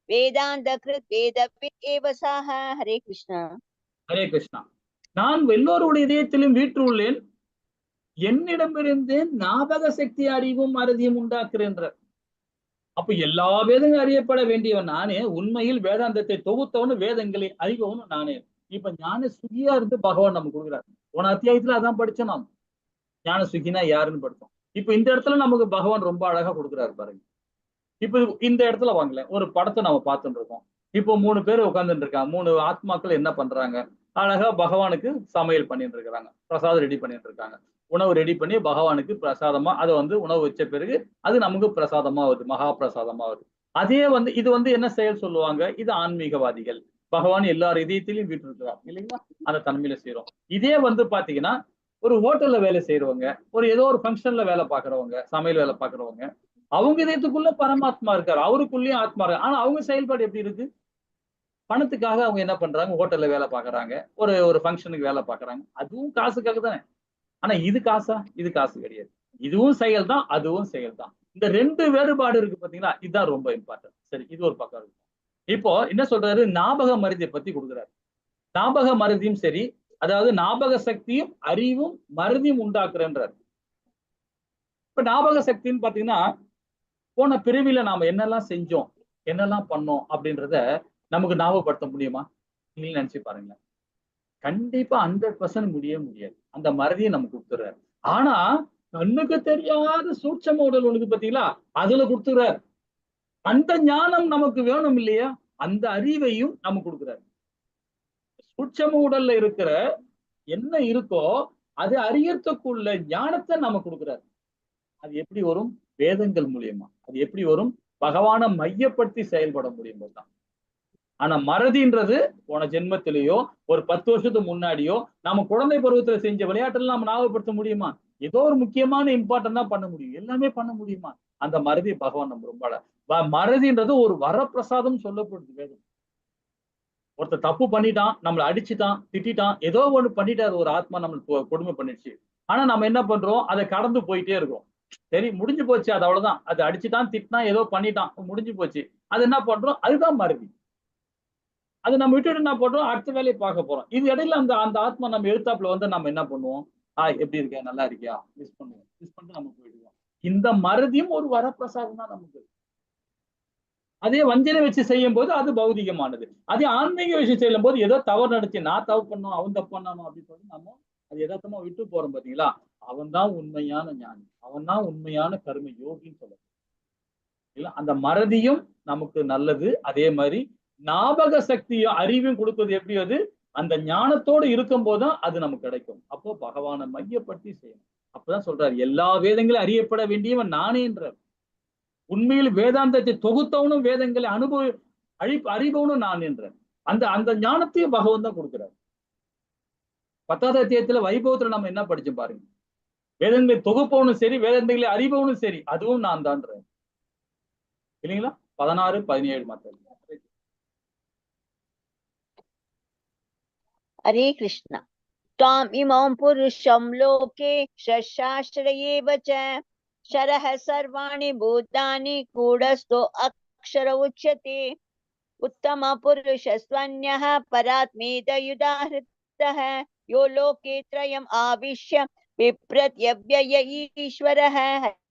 वेदान्तकृत् वेदवित् एव सः। हरे कृष्ण। ஹரே கிருஷ்ணா. நான் எல்லோருடைய இதயத்திலும் வீற்றுள்ளேன், என்னிடமிருந்தே ஞாபக சக்தி அறிவும் மறதியும் உண்டாக்குறேன்ற. அப்ப எல்லா வேதங்களும் அறியப்பட வேண்டியவன் நானே. உண்மையில் வேதாந்தத்தை தொகுத்தவனு, வேதங்களை அறிபவனும் நானே. இப்ப ஞான சுகியா இருந்து பகவான் நமக்கு கொடுக்குறாரு. போன அத்தியாயத்துல அதான் படிச்சோம். நாம் ஞான சுகினா யாருன்னு படிச்சோம். இப்ப இந்த இடத்துல நமக்கு பகவான் ரொம்ப அழகா கொடுக்குறாரு பாருங்க. இப்ப இந்த இடத்துல வாங்கல, ஒரு படத்தை நம்ம பார்த்துட்டு இருக்கோம். இப்போ 3 பேர் உட்கார்ந்துட்டு இருக்காங்க. 3 ஆத்மாக்கள் என்ன பண்றாங்க? அழகா பகவானுக்கு சமையல் பண்ணிட்டு இருக்கிறாங்க, பிரசாதம் ரெடி பண்ணிட்டு இருக்காங்க. உணவு ரெடி பண்ணி பகவானுக்கு பிரசாதமா அதை வந்து உணவு வச்ச பிறகு அது நமக்கு பிரசாதமா வருது, மகா பிரசாதமா வருது. அதே வந்து இது வந்து என்ன செயல் சொல்லுவாங்க? இது ஆன்மீகவாதிகள். பகவான் எல்லார் இதயத்திலையும் வீட்டிருக்கிறார், இல்லைங்களா? அந்த தன்மையில செய்யறோம். இதே வந்து பாத்தீங்கன்னா ஒரு ஹோட்டல்ல வேலை செய்யறவங்க, ஒரு ஏதோ ஒரு ஃபங்க்ஷன்ல வேலை பார்க்கறவங்க, சமையல் வேலை பார்க்கறவங்க, அவங்க இதயத்துக்குள்ள பரமாத்மா இருக்காரு, அவருக்குள்ளேயும் ஆத்மா இருக்கு. ஆனா அவங்க செயல்பாடு எப்படி இருக்கு? பணத்துக்காக அவங்க என்ன பண்றாங்க? ஹோட்டல்ல வேலை பார்க்கறாங்க, ஒரு ஃபங்க்ஷனுக்கு வேலை பார்க்கறாங்க. அதுவும் காசுக்காக தானே. ஆனா இது காசா? இது காசு கிடையாது. இதுவும் செயல் தான், அதுவும் செயல் தான். இந்த 2 வேறுபாடு இருக்கு பாத்தீங்களா? இதுதான் ரொம்ப இம்பார்ட்டன்ட். சரி, இது ஒரு பக்கம் இருக்கு. இப்போ என்ன சொல்றாரு? ஞாபக மருதியை பத்தி கொடுக்குறாரு. ஞாபக மருதியும் சரி, அதாவது ஞாபக சக்தியும் அறிவும் மருதியும் உண்டாக்குறன்றார். இப்ப ஞாபக சக்தின்னு பாத்தீங்கன்னா, போன பிறவில நாம என்னெல்லாம் செஞ்சோம், என்னெல்லாம் பண்ணோம் அப்படின்றத நமக்கு ஞாபகப்படுத்த முடியுமா? நீங்க நினைச்சு பாருங்களேன். கண்டிப்பா 100% முடியாது. அந்த மறதியை நமக்கு கொடுத்துறாரு. ஆனா கண்ணுக்கு தெரியாத சூட்சம உடல் ஒண்ணு பாத்தீங்களா, அதுல கொடுத்துறாரு. அந்த ஞானம் நமக்கு வேணும் இல்லையா? அந்த அறிவையும் நமக்கு கொடுக்குறாரு. சூட்சம உடல்ல இருக்கிற என்ன இருக்கோ அது அறியறதுக்குள்ள ஞானத்தை நமக்கு கொடுக்குறாரு. அது எப்படி வரும்? வேதங்கள் மூலியமா. அது எப்படி வரும்? பகவானை மையப்படுத்தி செயல்பட முடியும் போதுதான். ஆனா மறதின்றது போன ஜென்மத்திலேயோ ஒரு 10 வருஷத்துக்கு முன்னாடியோ நம்ம குழந்தை பருவத்துல செஞ்ச விளையாட்டுல நம்ம ஞாபகப்படுத்த முடியுமா? ஏதோ ஒரு முக்கியமான இம்பார்ட்டன் தான் பண்ண முடியும். எல்லாமே பண்ண முடியுமா? அந்த மறதி பகவான் நம்ம ரொம்ப மறதின்றது ஒரு வரப்பிரசாதம் சொல்லப்படுது வேதம். ஒருத்தர் தப்பு பண்ணிட்டான், நம்மளை அடிச்சுட்டான், திட்டான், ஏதோ ஒண்ணு பண்ணிட்டாரு, ஒரு ஆத்மா நம்மளுக்கு கொடுமை பண்ணிடுச்சு. ஆனா நம்ம என்ன பண்றோம்? அதை கடந்து போயிட்டே இருக்கோம். சரி, முடிஞ்சு போச்சு, அது அவ்வளவுதான். அது அடிச்சுட்டான், திட்டினா, ஏதோ பண்ணிட்டான், முடிஞ்சு போச்சு. அது என்ன பண்றோம்? அதுதான் மறதி. அதை நம்ம விட்டுட்டு என்ன பண்றோம்? அடுத்த வேலையை பார்க்க போறோம். இது இடையில அந்த அந்த ஆத்மா நம்ம எழுத்தாப்புல வந்து நம்ம என்ன பண்ணுவோம்? எப்படி இருக்க, நல்லா இருக்கியா, மிஸ் பண்ணுவோம். மிஸ் பண்ணிட்டு நம்ம போயிடுவோம். இந்த மறதியும் ஒரு வரப்பிரசாதம் தான் நமக்கு. அதே வஞ்சனை வச்சு செய்யும் போது அது பௌதிகமானது. அதே ஆன்மீக விஷயம் செய்யும் போது ஏதோ தவறு நடத்தி நான் தப்பு பண்ணோம் அவன் தப்பு பண்ணானோ அப்படின்னு சொல்லி நம்ம அது யதார்த்தமா விட்டு போறோம் பாத்தீங்களா? அவன் தான் உண்மையான ஞானி, அவன் தான் உண்மையான கர்ம யோகின்னு சொல்ல. அந்த மறதியும் நமக்கு நல்லது. அதே மாதிரி ஞாபக சக்தியும் அறிவையும் கொடுப்பது எப்படி? அது அந்த ஞானத்தோடு இருக்கும் போதுதான் அது நமக்கு கிடைக்கும். அப்போ பகவானை மையப்படுத்தி செய்யணும். அப்பதான் சொல்றாரு எல்லா வேதங்களும் அறியப்பட வேண்டியவன் நானே என்றார். உண்மையில் வேதாந்தத்தை தொகுத்தவனும் வேதங்களை அறிபவனும் நான் என்றார். அந்த அந்த ஞானத்தையும் பகவான் தான் கொடுக்கிறார். 10வது அத்தியாயத்துல வைபவத்துல நம்ம என்ன படிச்சோம் பாருங்க. வேதங்களை தொகுப்பவனும் சரி, வேதங்களை அறிபவனும் சரி, அதுவும் நான் தான் இல்லைங்களா? 16, 17 மாத்திரம். हरे कृष्ण। त्वाम् इमं पुरुषं लोके शशाश्रयेव च शरः सर्वाणि भूतानि कूटस्थो अक्षर उच्यते उत्तम पुरुषस्त्वन्यः परात्मेदयुदाहृतः यो लोके त्रयम् आविश्य विप्रत्यव्यय ईश्वरः।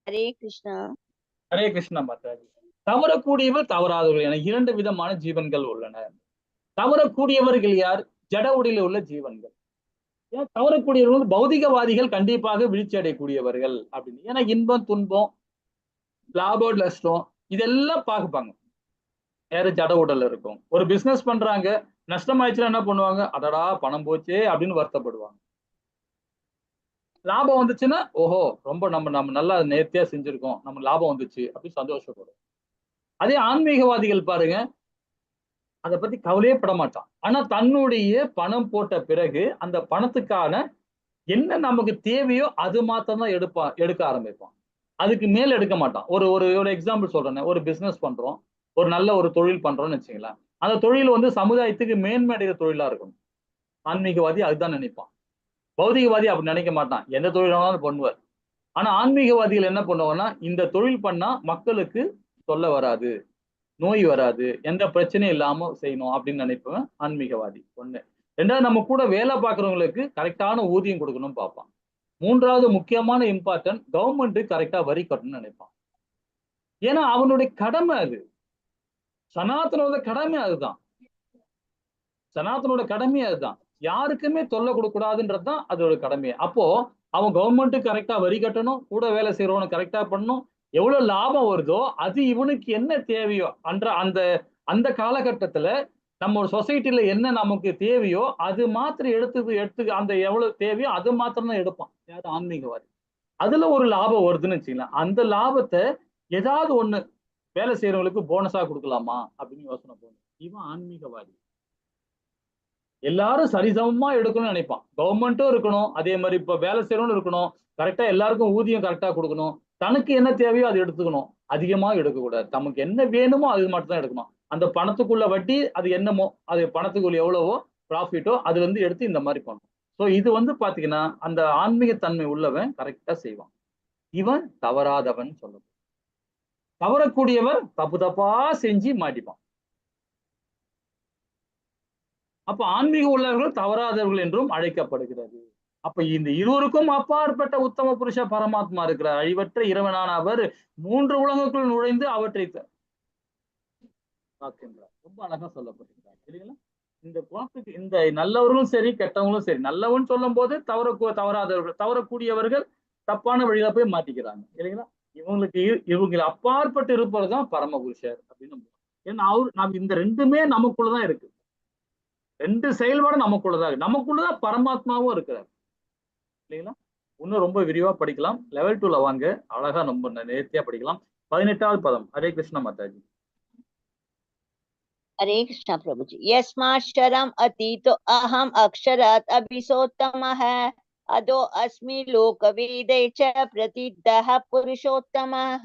हरे कृष्ण। ஹரே கிருஷ்ணா மாதாஜி. தவறக்கூடியவர் தவறாதவர்கள் என 2 விதமான ஜீவன்கள் உள்ளன. தவறக்கூடியவர்கள் யார்? ஜட உடலில் உள்ள ஜீவன்கள். ஏன் தவறக்கூடியவர்கள்? பௌதிகவாதிகள் கண்டிப்பாக வீழ்ச்சி அடையக்கூடியவர்கள் அப்படின்னு. ஏன்னா இன்பம் துன்பம் லாபம் நஷ்டம் இதெல்லாம் பார்ப்பாங்க. வேற ஜட உடல் இருக்கும். ஒரு பிசினஸ் பண்றாங்க, நஷ்டம் ஆயிடுச்சுன்னா என்ன பண்ணுவாங்க? அடடா பணம் போச்சே அப்படின்னு வருத்தப்படுவாங்க. லாபம் வந்துச்சுன்னா ஓஹோ ரொம்ப நம்ம நல்லா நேர்த்தியா செஞ்சிருக்கோம், நம்ம லாபம் வந்துச்சு அப்படின்னு சந்தோஷப்படும். அதே ஆன்மீகவாதிகள் பாருங்க, அதை பத்தி கவலையே பட மாட்டான். ஆனா தன்னுடைய பணம் போட்ட பிறகு அந்த பணத்துக்கான என்ன நமக்கு தேவையோ அது மாத்திரம் தான் எடுக்க ஆரம்பிப்பான். அதுக்கு மேல எடுக்க மாட்டான். ஒரு ஒரு ஒரு எக்ஸாம்பிள் சொல்றேன். ஒரு பிசினஸ் பண்றோம், ஒரு நல்ல ஒரு தொழில் பண்றோம்னு வச்சுங்களேன். அந்த தொழில் வந்து சமுதாயத்துக்கு மேன்மையடைகிற தொழிலா இருக்கணும். ஆன்மீகவாதி அதுதான் நினைப்பான். பௌதிகவாதி அப்படி நினைக்க மாட்டான். எந்த தொழிலானாலும் பண்ணுவார். ஆனா ஆன்மீகவாதிகள் என்ன பண்ணுவாங்கன்னா, இந்த தொழில் பண்ணா மக்களுக்கு தொல்லை வராது, நோய் வராது, எந்த பிரச்சனையும் இல்லாம செய்யணும் அப்படின்னு நினைப்பவன் ஆன்மீகவாதி. 1. 2வது நம்ம கூட வேலை பார்க்கறவங்களுக்கு கரெக்டான ஊதியம் கொடுக்கணும்னு பார்ப்பான். 3வது முக்கியமான இம்பார்ட்டன்ட் கவர்மெண்ட் கரெக்டா வரி கட்டணும்னு நினைப்பான். ஏன்னா அவனுடைய கடமை அது. சனாதனோட கடமை அதுதான். சனாதனோட கடமை அதுதான். யாருக்குமே தொல்லை கொடுக்க கூடாதுன்றதுதான் அதோட கடமை. அப்போ அவன் கவர்மெண்ட்டுக்கு கரெக்டா வரி கட்டணும், கூட வேலை செய்யறவனு கரெக்டா பண்ணணும். எவ்வளவு லாபம் வருதோ அது இவனுக்கு என்ன தேவையோ அந்த அந்த காலகட்டத்துல நம்ம ஒரு சொசைட்டில என்ன நமக்கு தேவையோ அது மாத்திரம் எடுத்து அந்த எவ்வளவு தேவையோ அது மாத்திரம் தான் எடுப்பான். யாரு? ஆன்மீகவாதி. அதுல ஒரு லாபம் வருதுன்னு வச்சுக்கலாம். அந்த லாபத்தை ஏதாவது ஒண்ணு வேலை செய்யறவங்களுக்கு போனஸா கொடுக்கலாமா அப்படின்னு யோசனை போகணும். இவன் ஆன்மீகவாதி. எல்லாரும் சரிசமமா எடுக்கணும்னு நினைப்பான். கவர்மெண்ட்டும் இருக்கணும், அதே மாதிரி இப்ப வேலை செய்யறவனும் இருக்கணும், கரெக்டா எல்லாருக்கும் ஊதியம் கரெக்டா கொடுக்கணும், தனக்கு என்ன தேவையோ அதை எடுத்துக்கணும், அதிகமா எடுக்கக்கூடாது. நமக்கு என்ன வேணுமோ அது மட்டும் தான் எடுக்கணும். அந்த பணத்துக்குள்ள வட்டி அது என்னமோ, அது பணத்துக்குள்ள எவ்வளவோ ப்ராஃபிட்டோ அதுல இருந்து எடுத்து இந்த மாதிரி பண்ணணும். ஸோ இது வந்து பாத்தீங்கன்னா அந்த ஆன்மீகத்தன்மை உள்ளவன் கரெக்டா செய்வான். இவன் தவறாதவன் சொல்லணும். தவறக்கூடியவர் தப்பு தப்பா செஞ்சு மாட்டிப்பான். அப்ப ஆன்மீக உள்ளவர்கள் தவறாதவர்கள் என்றும் அழைக்கப்படுகிறது. அப்ப இந்த இருவருக்கும் அப்பாற்பட்ட உத்தம புருஷ பரமாத்மா இருக்கிறார். அழிவற்ற இறைவனான அவர் 3 உலகங்களுக்குள் நுழைந்து அவற்றை காக்கின்றார். ரொம்ப அழகா சொல்லப்பட்டிருக்கிறார் இல்லைங்களா? இந்த குணத்துக்கு இந்த நல்லவர்களும் சரி கெட்டவங்களும் சரி, நல்லவன் சொல்லும் போது தவறாதவர்கள் தவறக்கூடியவர்கள் தப்பான வழியில போய் மாட்டிக்கிறாங்க இல்லைங்களா? இவங்களை அப்பாற்பட்டு இருப்பதுதான் பரமபுருஷர் அப்படின்னு. ஏன்னா நாம் இந்த 2மே நமக்குள்ளதான் இருக்கு. 2 செயல்பாடும் நமக்குள்ளதான் பரமாத்மாவும் இருக்கிறார் இல்லைங்களா? இன்னும் ரொம்ப விரிவா படிக்கலாம். லெவல் 2ல வாங்க, அழகா ரொம்ப நேர்த்தியா படிக்கலாம். 18வது பதம். ஹரே கிருஷ்ண மாதாஜி. हरे कृष्ण प्रभु जी। यस्माक्षरम् अतीतो अहम् अक्षरात् अभिसोत्तमः अदो अस्मि लोकवेदे च प्रसिद्धः पुरुषोत्तमः।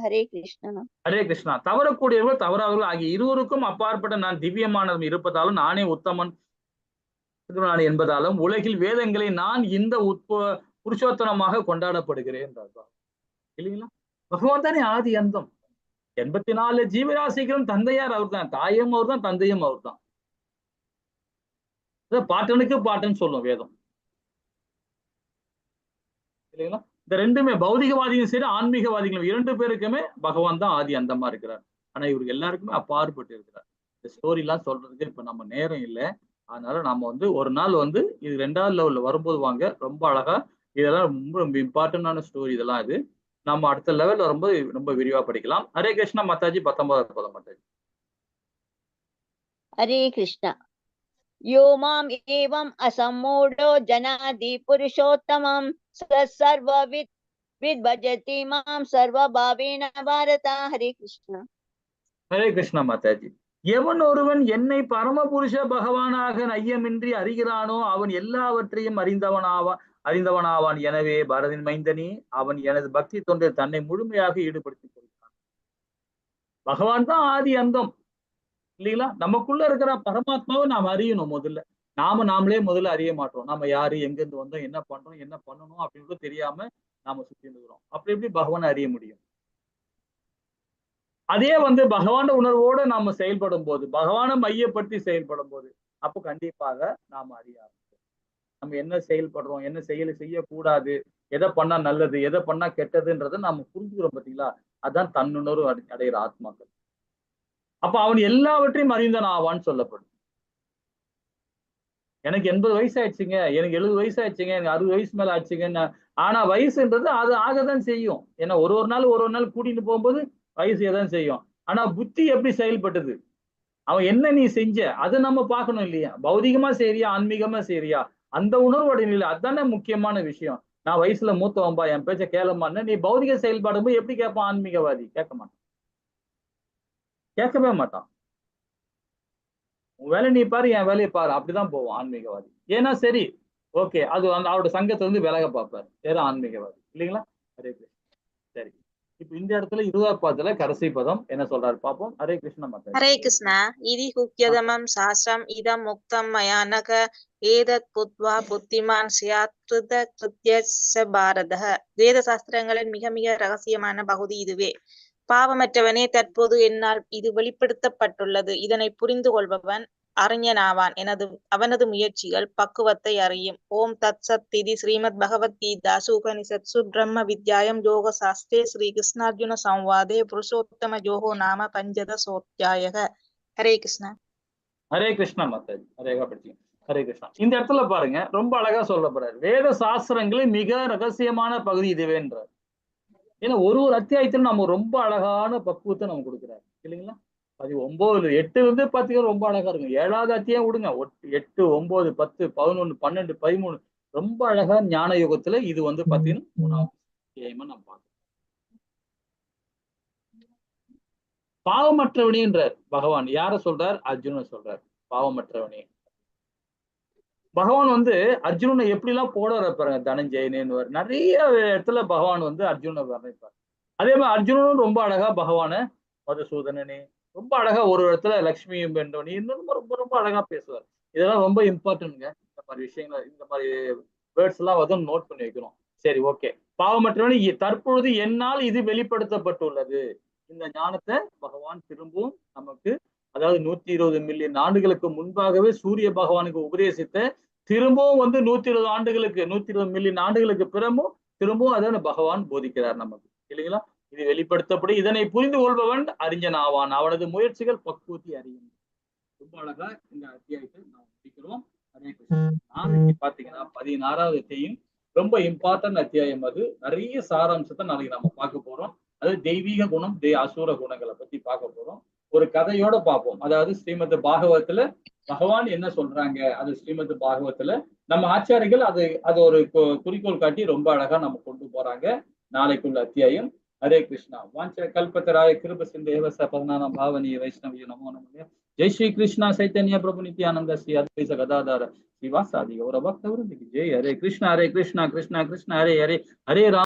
हरे कृष्ण. ஹரே கிருஷ்ணா. தவறக்கூடியவர்கள் தவறாதவர்கள் ஆகிய இருவருக்கும் அப்பாற்பட்ட நான் திவ்யமானதும் இருப்பதாலும் நானே உத்தமன் என்பதாலும் உலகில் வேதங்களை நான் இந்த புருஷோத்தமமாக கொண்டாடப்படுகிறேன் இல்லைங்களா? பகவான் தானே ஆதி அந்தம். 84 ஜீவராசிகளும் தந்தையார் அவர் தான், தாயும் அவர் தான், தந்தையும் அவர் தான். பாட்டனுக்கு பாட்டன் சொல்லும் வேதம் இல்லைங்களா? இந்த 2மே பௌதிகவாதியும் சரி ஆன்மீகவாதிகளும் 2 பேருக்குமே பகவான் தான் ஆதி அந்தமா இருக்கிறார். ஆனா இவருக்கு எல்லாருக்குமே அப்பாற்பட்டு இருக்கிறார். இந்த ஸ்டோரி எல்லாம் சொல்றதுக்கு இப்ப நம்ம நேரம் இல்லை. அதனால நம்ம வந்து ஒரு நாள் வந்து இது 2வது லெவல்ல வரும்போது வாங்க, ரொம்ப அழகா இதெல்லாம் ரொம்ப ரொம்ப இம்பார்ட்டன்டான ஸ்டோரி இதெல்லாம் இது. நம்ம அடுத்த லெவல்ல வரும்போது ரொம்ப விரிவா படிக்கலாம். ஹரே கிருஷ்ணா மாதாஜி. 19வது பதம் மாதாஜி. हरे कृष्ण। यो माम् एवम् असम्मूढो जनादि पुरुषोत्तमं सर्वविद् विद्भजति मां सर्वभावेन भारत। हरे कृष्ण। ஹரே கிருஷ்ணா மாதாஜி. எவன் ஒருவன் என்னை பரமபுருஷ பகவானாக ஐயமின்றி அறிகிறானோ அவன் எல்லாவற்றையும் அறிந்தவனாவான். எனவே பரதின் மைந்தனே, அவன் எனது பக்தி தொண்டில் தன்னை முழுமையாக ஈடுபடுத்திக் கொள்கிறான். பகவான் தான் ஆதி அந்தம் இல்லைங்களா? நமக்குள்ள இருக்கிற பரமாத்மாவை நாம் அறியணும். நாமளே முதல்ல அறிய மாட்டோம். நாம யாரு, எங்க இருந்து வந்தோம், என்ன பண்றோம், என்ன பண்ணணும் அப்படின்னு தெரியாம நாம சுத்தி இருக்கிறோம். அப்படி எப்படி பகவானை அறிய முடியும்? அதே வந்து பகவான உணர்வோட நாம செயல்படும் போது, பகவானை மையப்படுத்தி செயல்படும் போது, அப்போ கண்டிப்பாக நாம அறிய ஆரம்பிச்சோம். நம்ம என்ன செயல்படுறோம், என்ன செய்யக்கூடாது, எதை பண்ணா நல்லது, எதை பண்ணா கெட்டதுன்றதை நாம புரிஞ்சுக்கிறோம் பார்த்தீங்களா? அதான் தன்னுணர்வு அடைகிற ஆத்மாக்கள். அப்ப அவன் எல்லாவற்றையும் அறிந்தவன் ஆவான்னு சொல்லப்படும். எனக்கு 80 வயசு ஆயிடுச்சுங்க, எனக்கு 70 வயசு ஆயிடுச்சுங்க, எனக்கு 60 வயசு மேல ஆச்சுங்க. ஆனா வயசுன்றது அது ஆகதான் செய்யும். ஏன்னா ஒரு ஒரு நாள் கூட்டிட்டு போகும்போது வயசு ஏதான் செய்யும். ஆனா புத்தி எப்படி செயல்பட்டது, அவன் என்ன நீ செஞ்ச அதை நம்ம பார்க்கணும் இல்லையா? பௌதிகமா செய்யறியா, ஆன்மீகமா செய்யறியா, அந்த உணர்வோட நிலை அதானே முக்கியமான விஷயம். நான் வயசுல மூத்தவன்பா, என் பேச்ச கேளமான்னு நீ பௌதிக செயல்பாடும் போது எப்படி கேட்பான் ஆன்மீகவாதி? கேட்க மாட்டான், கேட்கவே மாட்டான். உன் வேலை நீ பாரு, என் வேலையை பாரு, அப்படிதான் போவான் ஆன்மீகவாதி. ஏன்னா சரி, ஓகே, அது அவரோட சங்கத்தை வந்து விலக பார்ப்பாரு. ஏதோ ஆன்மீகவாதி இல்லைங்களா? ஹரே கிருஷ்ணா. சரி, இப்ப இந்த இடத்துல 20வது பதத்துல கடைசி பதம் என்ன சொல்றாரு பாப்போம். ஹரே கிருஷ்ணா மாதா. ஹரே கிருஷ்ணா. இதி குக்கியதமம் சாஸ்திரம் இதம் முக்தம் மயானக ஏதத் புத்வா புத்திமான் ஸ்யாத் கிருத கிருத்யஸ்ய பாரதஹ. வேத சாஸ்திரங்களின் மிக மிக ரகசியமான பகுதி இதுவே. பாவமற்றவனே, தற்போது என்னால் இது வெளிப்படுத்தப்பட்டுள்ளது. இதனை புரிந்து கொள்பவன் அறிஞனாவான். அவனது முயற்சிகள் பக்குவத்தை அறியும். ஓம் தத் சத் திதி ஸ்ரீமத் பகவத்கீதாசு உபனிஷத்சு பிரம்ம வித்யாயம் யோக சாஸ்திரே ஸ்ரீ கிருஷ்ணார்ஜுன சம்வாதே புருஷோத்தம யோகோ நாம பஞ்சதசோத்யாயக. ஹரே கிருஷ்ணா. ஹரே கிருஷ்ணா மாதாஜி. ஹரேகா படிச்சீங்க. ஹரே கிருஷ்ணா. இந்த இடத்துல பாருங்க, ரொம்ப அழகா சொல்லப்படுறாரு. வேத சாஸ்திரங்களில் மிக ரகசியமான பகுதி இதுவேன்றார். ஏன்னா ஒரு அத்தியாயத்துல நம்ம ரொம்ப அழகான பக்குவத்தை நம்ம கொடுக்குறாரு இல்லைங்களா? 19 8 பாத்தீங்கன்னா ரொம்ப அழகா இருக்கும். 7வது அத்தியாயம் விடுங்க, 8 9 10 11 12 13 ரொம்ப அழகா ஞான யுகத்துல இது வந்து பாத்தீங்கன்னா 3வது அத்தியாயமா நம்ம பார்க்கணும். பாவமற்றவனேன்றார் பகவான். யார சொல்றார்? அர்ஜுனனை சொல்றார் பாவமற்றவனே. பகவான் வந்து அர்ஜுனனை எப்படி எல்லாம் போட வைப்பாருங்க. தனஞ்சயனேன்னு நிறைய இடத்துல பகவான் வந்து அர்ஜுனனை வர்ணிப்பார். அதே மாதிரி அர்ஜுனனும் ரொம்ப அழகா பகவான மதுசூதனனே, ரொம்ப அழகா ஒரு இடத்துல லட்சுமியும் பெண்டோனி இன்னும் ரொம்ப ரொம்ப அழகா பேசுவார். இதெல்லாம் ரொம்ப இம்பார்ட்டன்ட்ங்க. இந்த மாதிரி விஷயங்கள், இந்த மாதிரி வேர்ட்ஸ் எல்லாம் வந்து நோட் பண்ணி வைக்கிறோம். சரி, ஓகே. பாவமற்றவனே, தற்பொழுது என்னால் இது வெளிப்படுத்தப்பட்டுள்ளது. இந்த ஞானத்தை பகவான் திரும்பவும் நமக்கு, அதாவது 120 மில்லியன் ஆண்டுகளுக்கு முன்பாகவே சூரிய பகவானுக்கு உபதேசித்த, திரும்பவும் வந்து 120 மில்லியன் ஆண்டுகளுக்கு திரும்பவும் அதை பகவான் போதிக்கிறார் நமக்கு இல்லைங்களா? இது வெளிப்படுத்தப்படும். இதனை புரிந்து கொள்பவன் அறிஞன் ஆவான். அவனது முயற்சிகள் பக்குவத்தை அறியும். ரொம்ப அழகா இந்த அத்தியாயத்தை நாம் முடிக்கிறோம். நாளைக்கு பாத்தீங்கன்னா 16வது அத்தியாயம் ரொம்ப இம்பார்ட்டன்ட் அத்தியாயம். அது நிறைய சாராம்சத்தை நாளைக்கு நம்ம பார்க்க போறோம். அது தெய்வீக குணம், அசுர குணங்களை பத்தி பார்க்க போறோம். ஒரு கதையோட பார்ப்போம். அதாவது ஸ்ரீமத் பாகவத்துல பகவான் என்ன சொல்றாங்க, அது ஸ்ரீமத் பாகவத்துல நம்ம ஆச்சாரிகள் அது ஒரு குறிக்கோள் காட்டி ரொம்ப அழகா நம்ம கொண்டு போறாங்க. நாளைக்குள்ள அத்தியாயம். ஹரே கிருஷ்ணா. வாஞ்ச கல்பத்தராய கிருப சிந்தேவ சபதனான பாவனி வைஷ்ணவிய நமோ நமः. ஜெய் ஸ்ரீ கிருஷ்ணா சைத்தன்ய பிரபு நித்யானந்த ஸ்ரீ அத்வைத கதாதார ஸ்ரீவாசாதி கௌர பக்தவருந்திக்கு ஜெய். ஹரே கிருஷ்ணா கிருஷ்ணா கிருஷ்ணா ஹரே ஹரே, ஹரே ராம்.